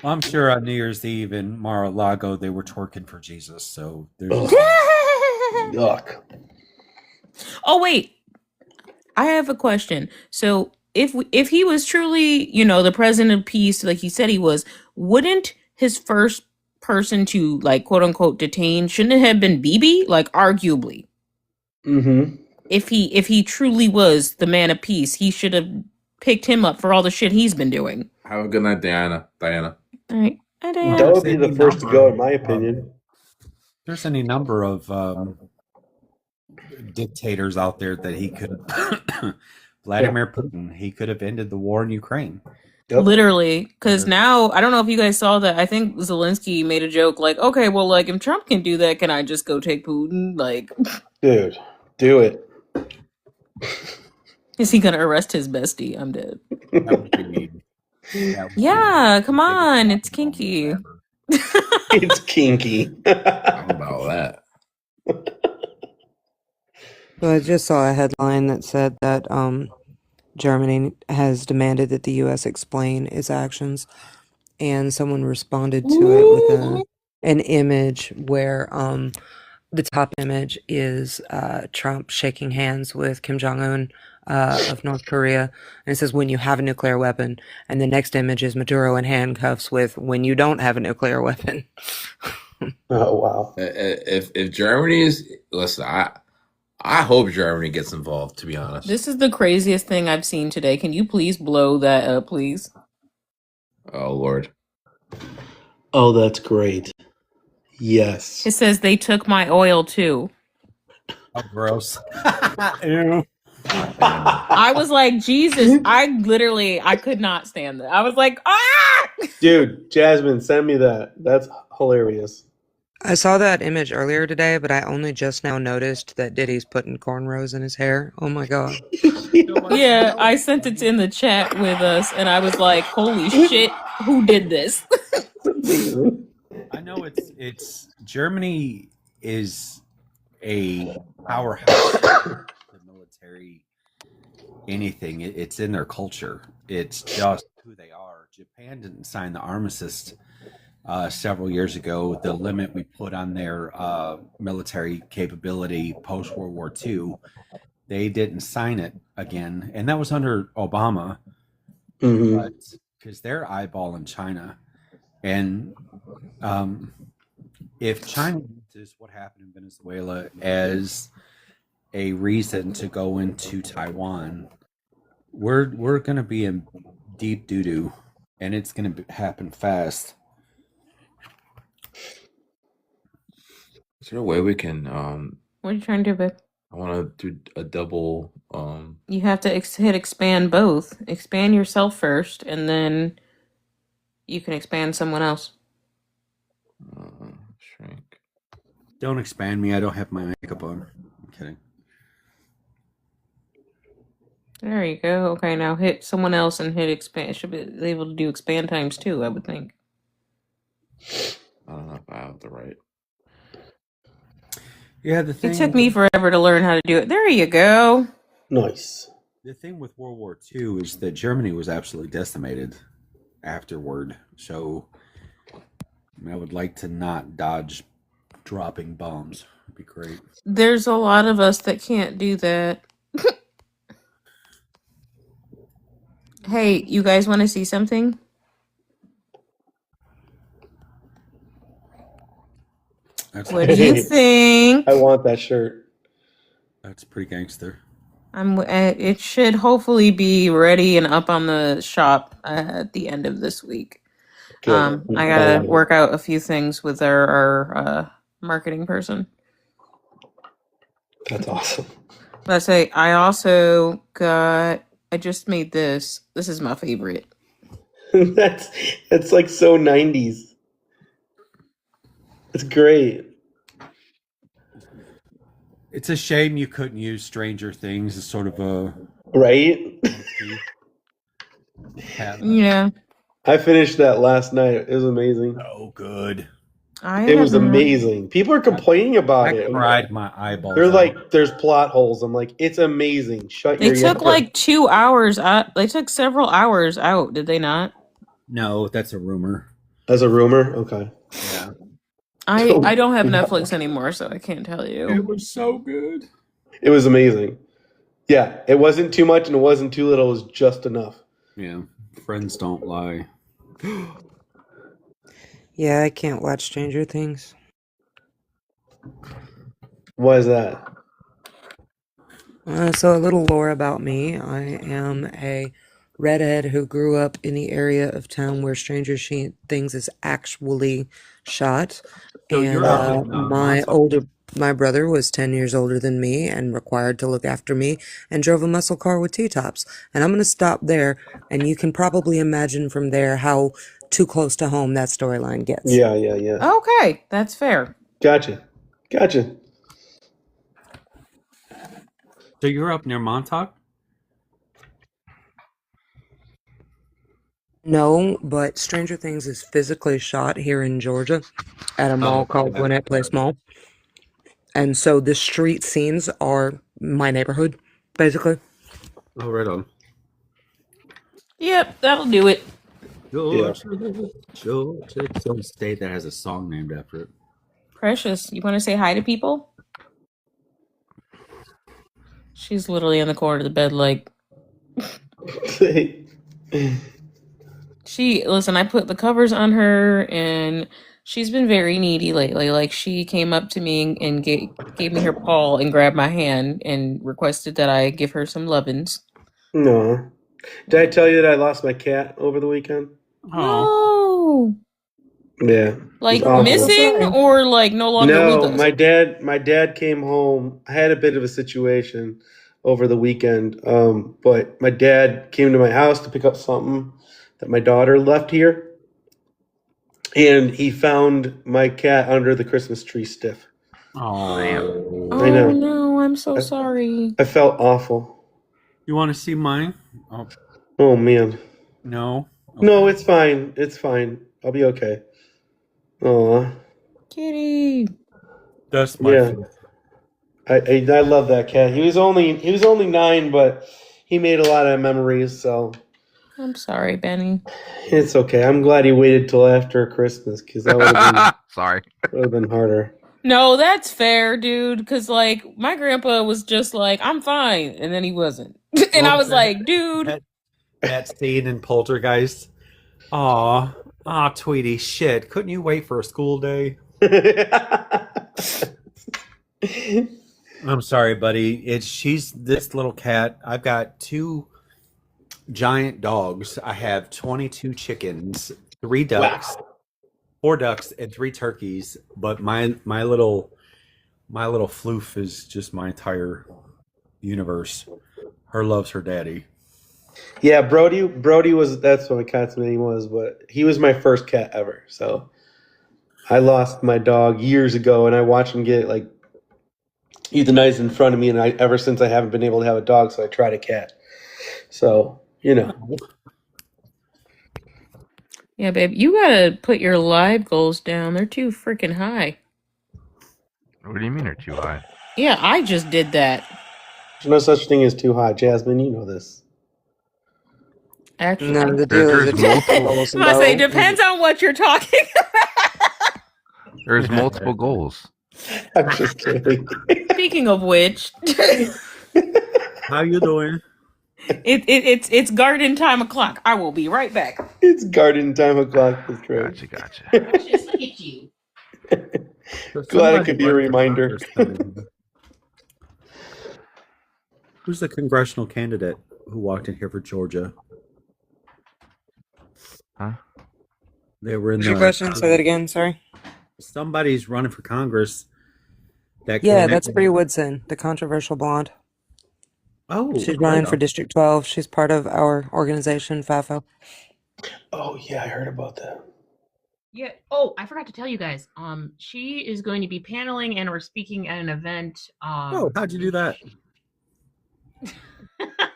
H: Well, I'm sure on New Year's Eve in Mar-a-Lago they were twerking for Jesus. So there's
L: yuck.
E: Oh wait, I have a question. So if he was truly, the president of peace, like he said he was, wouldn't his first person to, like, quote unquote detain, shouldn't it have been Bibi? Like, arguably.
L: Mm-hmm.
E: If he truly was the man of peace, he should have picked him up for all the shit he's been doing.
D: Have a good night, Diana.
E: All right. Hi, Diana.
L: That would be the first to go, in my opinion.
H: There's any number of dictators out there that he could Vladimir Putin, he could have ended the war in Ukraine.
L: Yep.
E: Literally, because now, I don't know if you guys saw that, I think Zelensky made a joke like, okay, well, like, if Trump can do that, can I just go take Putin? Like,
L: dude, do it.
E: Is he gonna arrest his bestie? I'm dead.
H: That would be mean.
E: Yeah, come on, it's kinky.
L: It's kinky.
D: How about that?
K: So I just saw a headline that said that Germany has demanded that the U.S. explain its actions, and someone responded to it with an image where the top image is Trump shaking hands with Kim Jong-un of North Korea, and it says when you have a nuclear weapon, and the next image is Maduro in handcuffs with when you don't have a nuclear weapon.
L: Oh wow!
D: If Germany is listen, I hope Germany gets involved. To be honest,
E: This is the craziest thing I've seen today. Can you please blow that up, please?
D: oh Lord.
L: Oh, that's great. Yes.
E: It says they took my oil too.
H: Oh, gross. Ew.
E: I was like, Jesus, I could not stand that. I was like, ah!
L: Dude, Jasmine, send me that. That's hilarious.
K: I saw that image earlier today, but I only just now noticed that Diddy's putting cornrows in his hair. Oh my god.
E: Yeah, I sent it in the chat with us, and I was like, holy shit, who did this?
H: I know it's Germany is a powerhouse the military anything. It's in their culture. It's just who they are. Japan didn't sign the armistice several years ago. The limit we put on their military capability post World War II, they didn't sign it again, and that was under Obama. But because they're eyeballing China, and if China uses what happened in Venezuela as a reason to go into Taiwan, we're going to be in deep doo doo, and it's going to happen fast.
D: Is there a way we can?
E: What are you trying to do, babe?
D: I want to do a double.
E: You have to hit expand both. Expand yourself first, and then you can expand someone else.
D: Shrink.
H: Don't expand me. I don't have my makeup on. I'm kidding.
E: There you go. Okay, now hit someone else and hit expand. Should be able to do expand times 2, I would think.
D: I don't know if I have the right.
H: Yeah, the thing.
E: It took me forever to learn how to do it. There you go.
L: Nice.
H: The thing with World War II is that Germany was absolutely decimated afterward. So I would like to not dodge dropping bombs. It'd be great.
E: There's a lot of us that can't do that. Hey, you guys want to see something? What do you think?
L: I want that shirt.
H: That's pretty gangster.
E: It should hopefully be ready and up on the shop at the end of this week. I gotta work out a few things with our marketing person.
L: That's awesome.
E: Let's say I also got. I just made this. This is my favorite.
L: That's like so 90s. It's great.
H: It's a shame you couldn't use Stranger Things as sort of a
L: right.
E: Yeah.
L: I finished that last night. It was amazing.
H: Oh, good.
L: It was amazing. People are complaining about it.
H: I cried my eyeballs.
L: They're like, there's plot holes. I'm like, it's amazing. Shut your.
E: They took like 2 hours out. They took several hours out. Did they not?
H: No, that's a rumor.
L: That's a rumor. Okay.
H: Yeah.
E: I don't have Netflix anymore, so I can't tell you.
H: It was so good.
L: It was amazing. Yeah, it wasn't too much and it wasn't too little. It was just enough.
H: Yeah, friends don't lie.
K: Yeah, I can't watch Stranger Things.
L: Why is that?
K: So a little lore about me. I am a redhead who grew up in the area of town where Stranger Things is actually shot.
H: So
K: And my brother was 10 years older than me and required to look after me and drove a muscle car with T-tops. And I'm going to stop there, and you can probably imagine from there how too close to home that storyline gets.
L: Yeah.
E: Okay, that's fair.
L: Gotcha.
H: So you're up near Montauk?
K: No, but Stranger Things is physically shot here in Georgia at a mall called Gwinnett Place Mall. And so the street scenes are my neighborhood, basically.
B: Oh, right on.
E: Yep, that'll do it.
B: Georgia, Georgia. It's the only state that has a song named after it.
E: Precious, you want to say hi to people? She's literally in the corner of the bed, like. Listen, I put the covers on her, and she's been very needy lately. Like, she came up to me and gave me her paw and grabbed my hand and requested that I give her some lovin's.
L: No. Did I tell you that I lost my cat over the weekend?
E: No.
L: Yeah.
E: Like,
L: it's awful.
E: missing or, like, no longer with
L: No,
E: us?
L: my dad came home. I had a bit of a situation over the weekend, but my dad came to my house to pick up something that my daughter left here, and he found my cat under the Christmas tree stiff.
B: Oh,
L: I know.
E: Oh, no, I'm so sorry.
L: I felt awful.
B: You want to see mine?
L: Oh man.
B: No.
L: No, it's fine. It's fine. I'll be okay. Aw.
E: Kitty.
B: That's my favorite.
L: I love that cat. He was only 9, but he made a lot of memories, so
E: I'm sorry, Benny.
L: it's okay. I'm glad he waited till after Christmas because that would have been
A: sorry.
L: Would have been harder.
E: No, that's fair, dude. Because, like, my grandpa was just like, I'm fine. And then he wasn't. And I was like, dude.
B: That scene in Poltergeist. Aw, Tweety, shit. Couldn't you wait for a school day? I'm sorry, buddy. She's this little cat. I've got 2 giant dogs. I have 22 chickens, 3 ducks, 4 ducks, and 3 turkeys. But my little floof is just my entire universe. Her loves her daddy.
L: Yeah, Brody that's what my cat's name was, but he was my first cat ever. So I lost my dog years ago, and I watched him get like euthanized in front of me, and ever since I haven't been able to have a dog, so I tried a cat. So, you know.
E: Yeah, babe, you gotta put your live goals down. They're too freaking high.
A: What do you mean they're too high?
E: Yeah, I just did that.
L: There's no such thing as too high, Jasmine. You know this.
E: Actually,
K: No, the deal is
E: I say depends on what you're talking about.
A: There's multiple goals.
L: I'm just kidding.
E: Speaking of which,
B: how you doing?
E: It's garden time o'clock. I will be right back.
L: It's garden time o'clock. That's right.
A: Gotcha.
E: Just look at you.
L: Glad it could be a reminder.
B: Who's the congressional candidate who walked in here for Georgia?
A: Huh?
B: They were in
K: What's your question? Say that again. Sorry.
B: Somebody's running for Congress.
K: That's Bree Woodson, the controversial blonde.
B: Oh,
K: she's running for District 12. She's part of our organization, FAFO.
L: Oh yeah, I heard about that.
E: Yeah. Oh, I forgot to tell you guys. She is going to be paneling and or speaking at an event.
B: Oh, how'd you do that?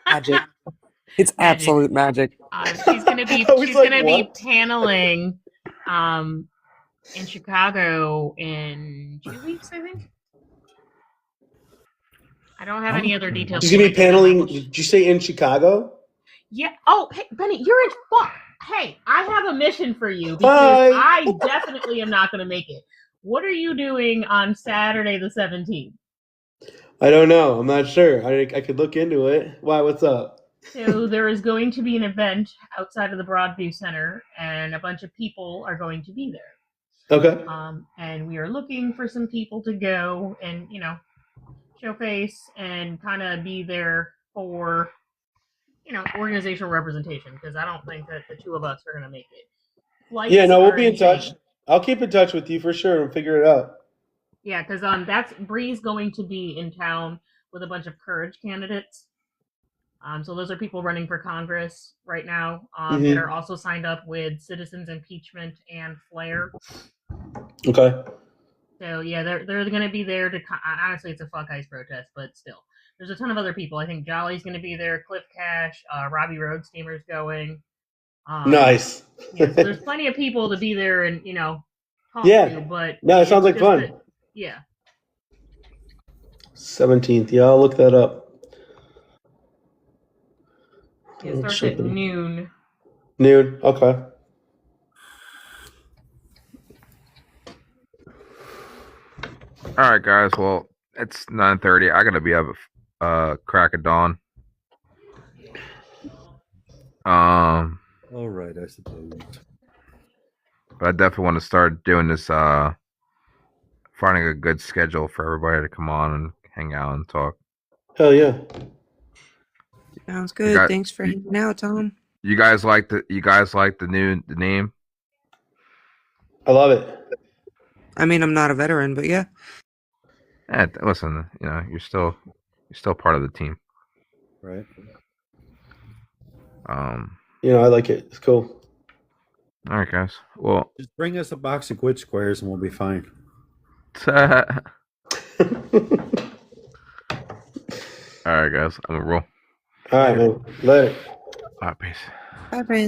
K: Magic. It's absolute magic.
E: She's going to be be paneling in Chicago in 2 weeks, I think. I don't have any other details.
L: She's gonna be paneling. Did you say in Chicago?
E: Yeah. Oh, hey, Benny, you're in fuck. Hey, I have a mission for you because I definitely am not going to make it. What are you doing on Saturday the 17th?
L: I don't know. I'm not sure. I could look into it. Why? What's up?
E: So there is going to be an event outside of the Broadview Center, and a bunch of people are going to be there.
L: Okay.
E: And we are looking for some people to go and, show face and kind of be there for, organizational representation, because I don't think that the 2 of us are going to make it. Flights
L: we'll
E: are
L: be in touch. I'll keep in touch with you for sure and figure it out.
E: Yeah, because that's Bree's going to be in town with a bunch of Courage candidates. So those are people running for Congress right now that are also signed up with Citizens Impeachment and Flare.
L: Okay.
E: So yeah, they're going to be there to. Honestly, it's a fuck ice protest, but still, there's a ton of other people. I think Jolly's going to be there. Cliff Cash, Robbie Roadsteamer's going.
L: Nice.
P: Yeah, so there's plenty of people to be there and talk
L: Yeah.
P: to, but
L: No, it sounds like
P: just
L: fun.
P: that- yeah.
L: 17th. Yeah, I'll look that up.
E: Yeah, it starts at noon.
L: Noon. Okay.
A: All right, guys. Well, it's 9:30. I gotta be up at crack of dawn.
H: All right, I suppose.
A: But I definitely want to start doing this. Finding a good schedule for everybody to come on and hang out and talk.
L: Hell yeah.
K: Sounds good. Thanks for hanging out, Tom.
A: You guys like the name?
L: I love it.
K: I mean, I'm not a veteran, but yeah.
A: Listen, you're still part of the team.
H: Right.
L: I like it. It's cool.
A: All right, guys. Well,
H: just bring us a box of quit squares and we'll be fine.
A: All right, guys. I'm gonna roll.
L: All right, man. Later.
A: All right, peace.
K: Bye, friend.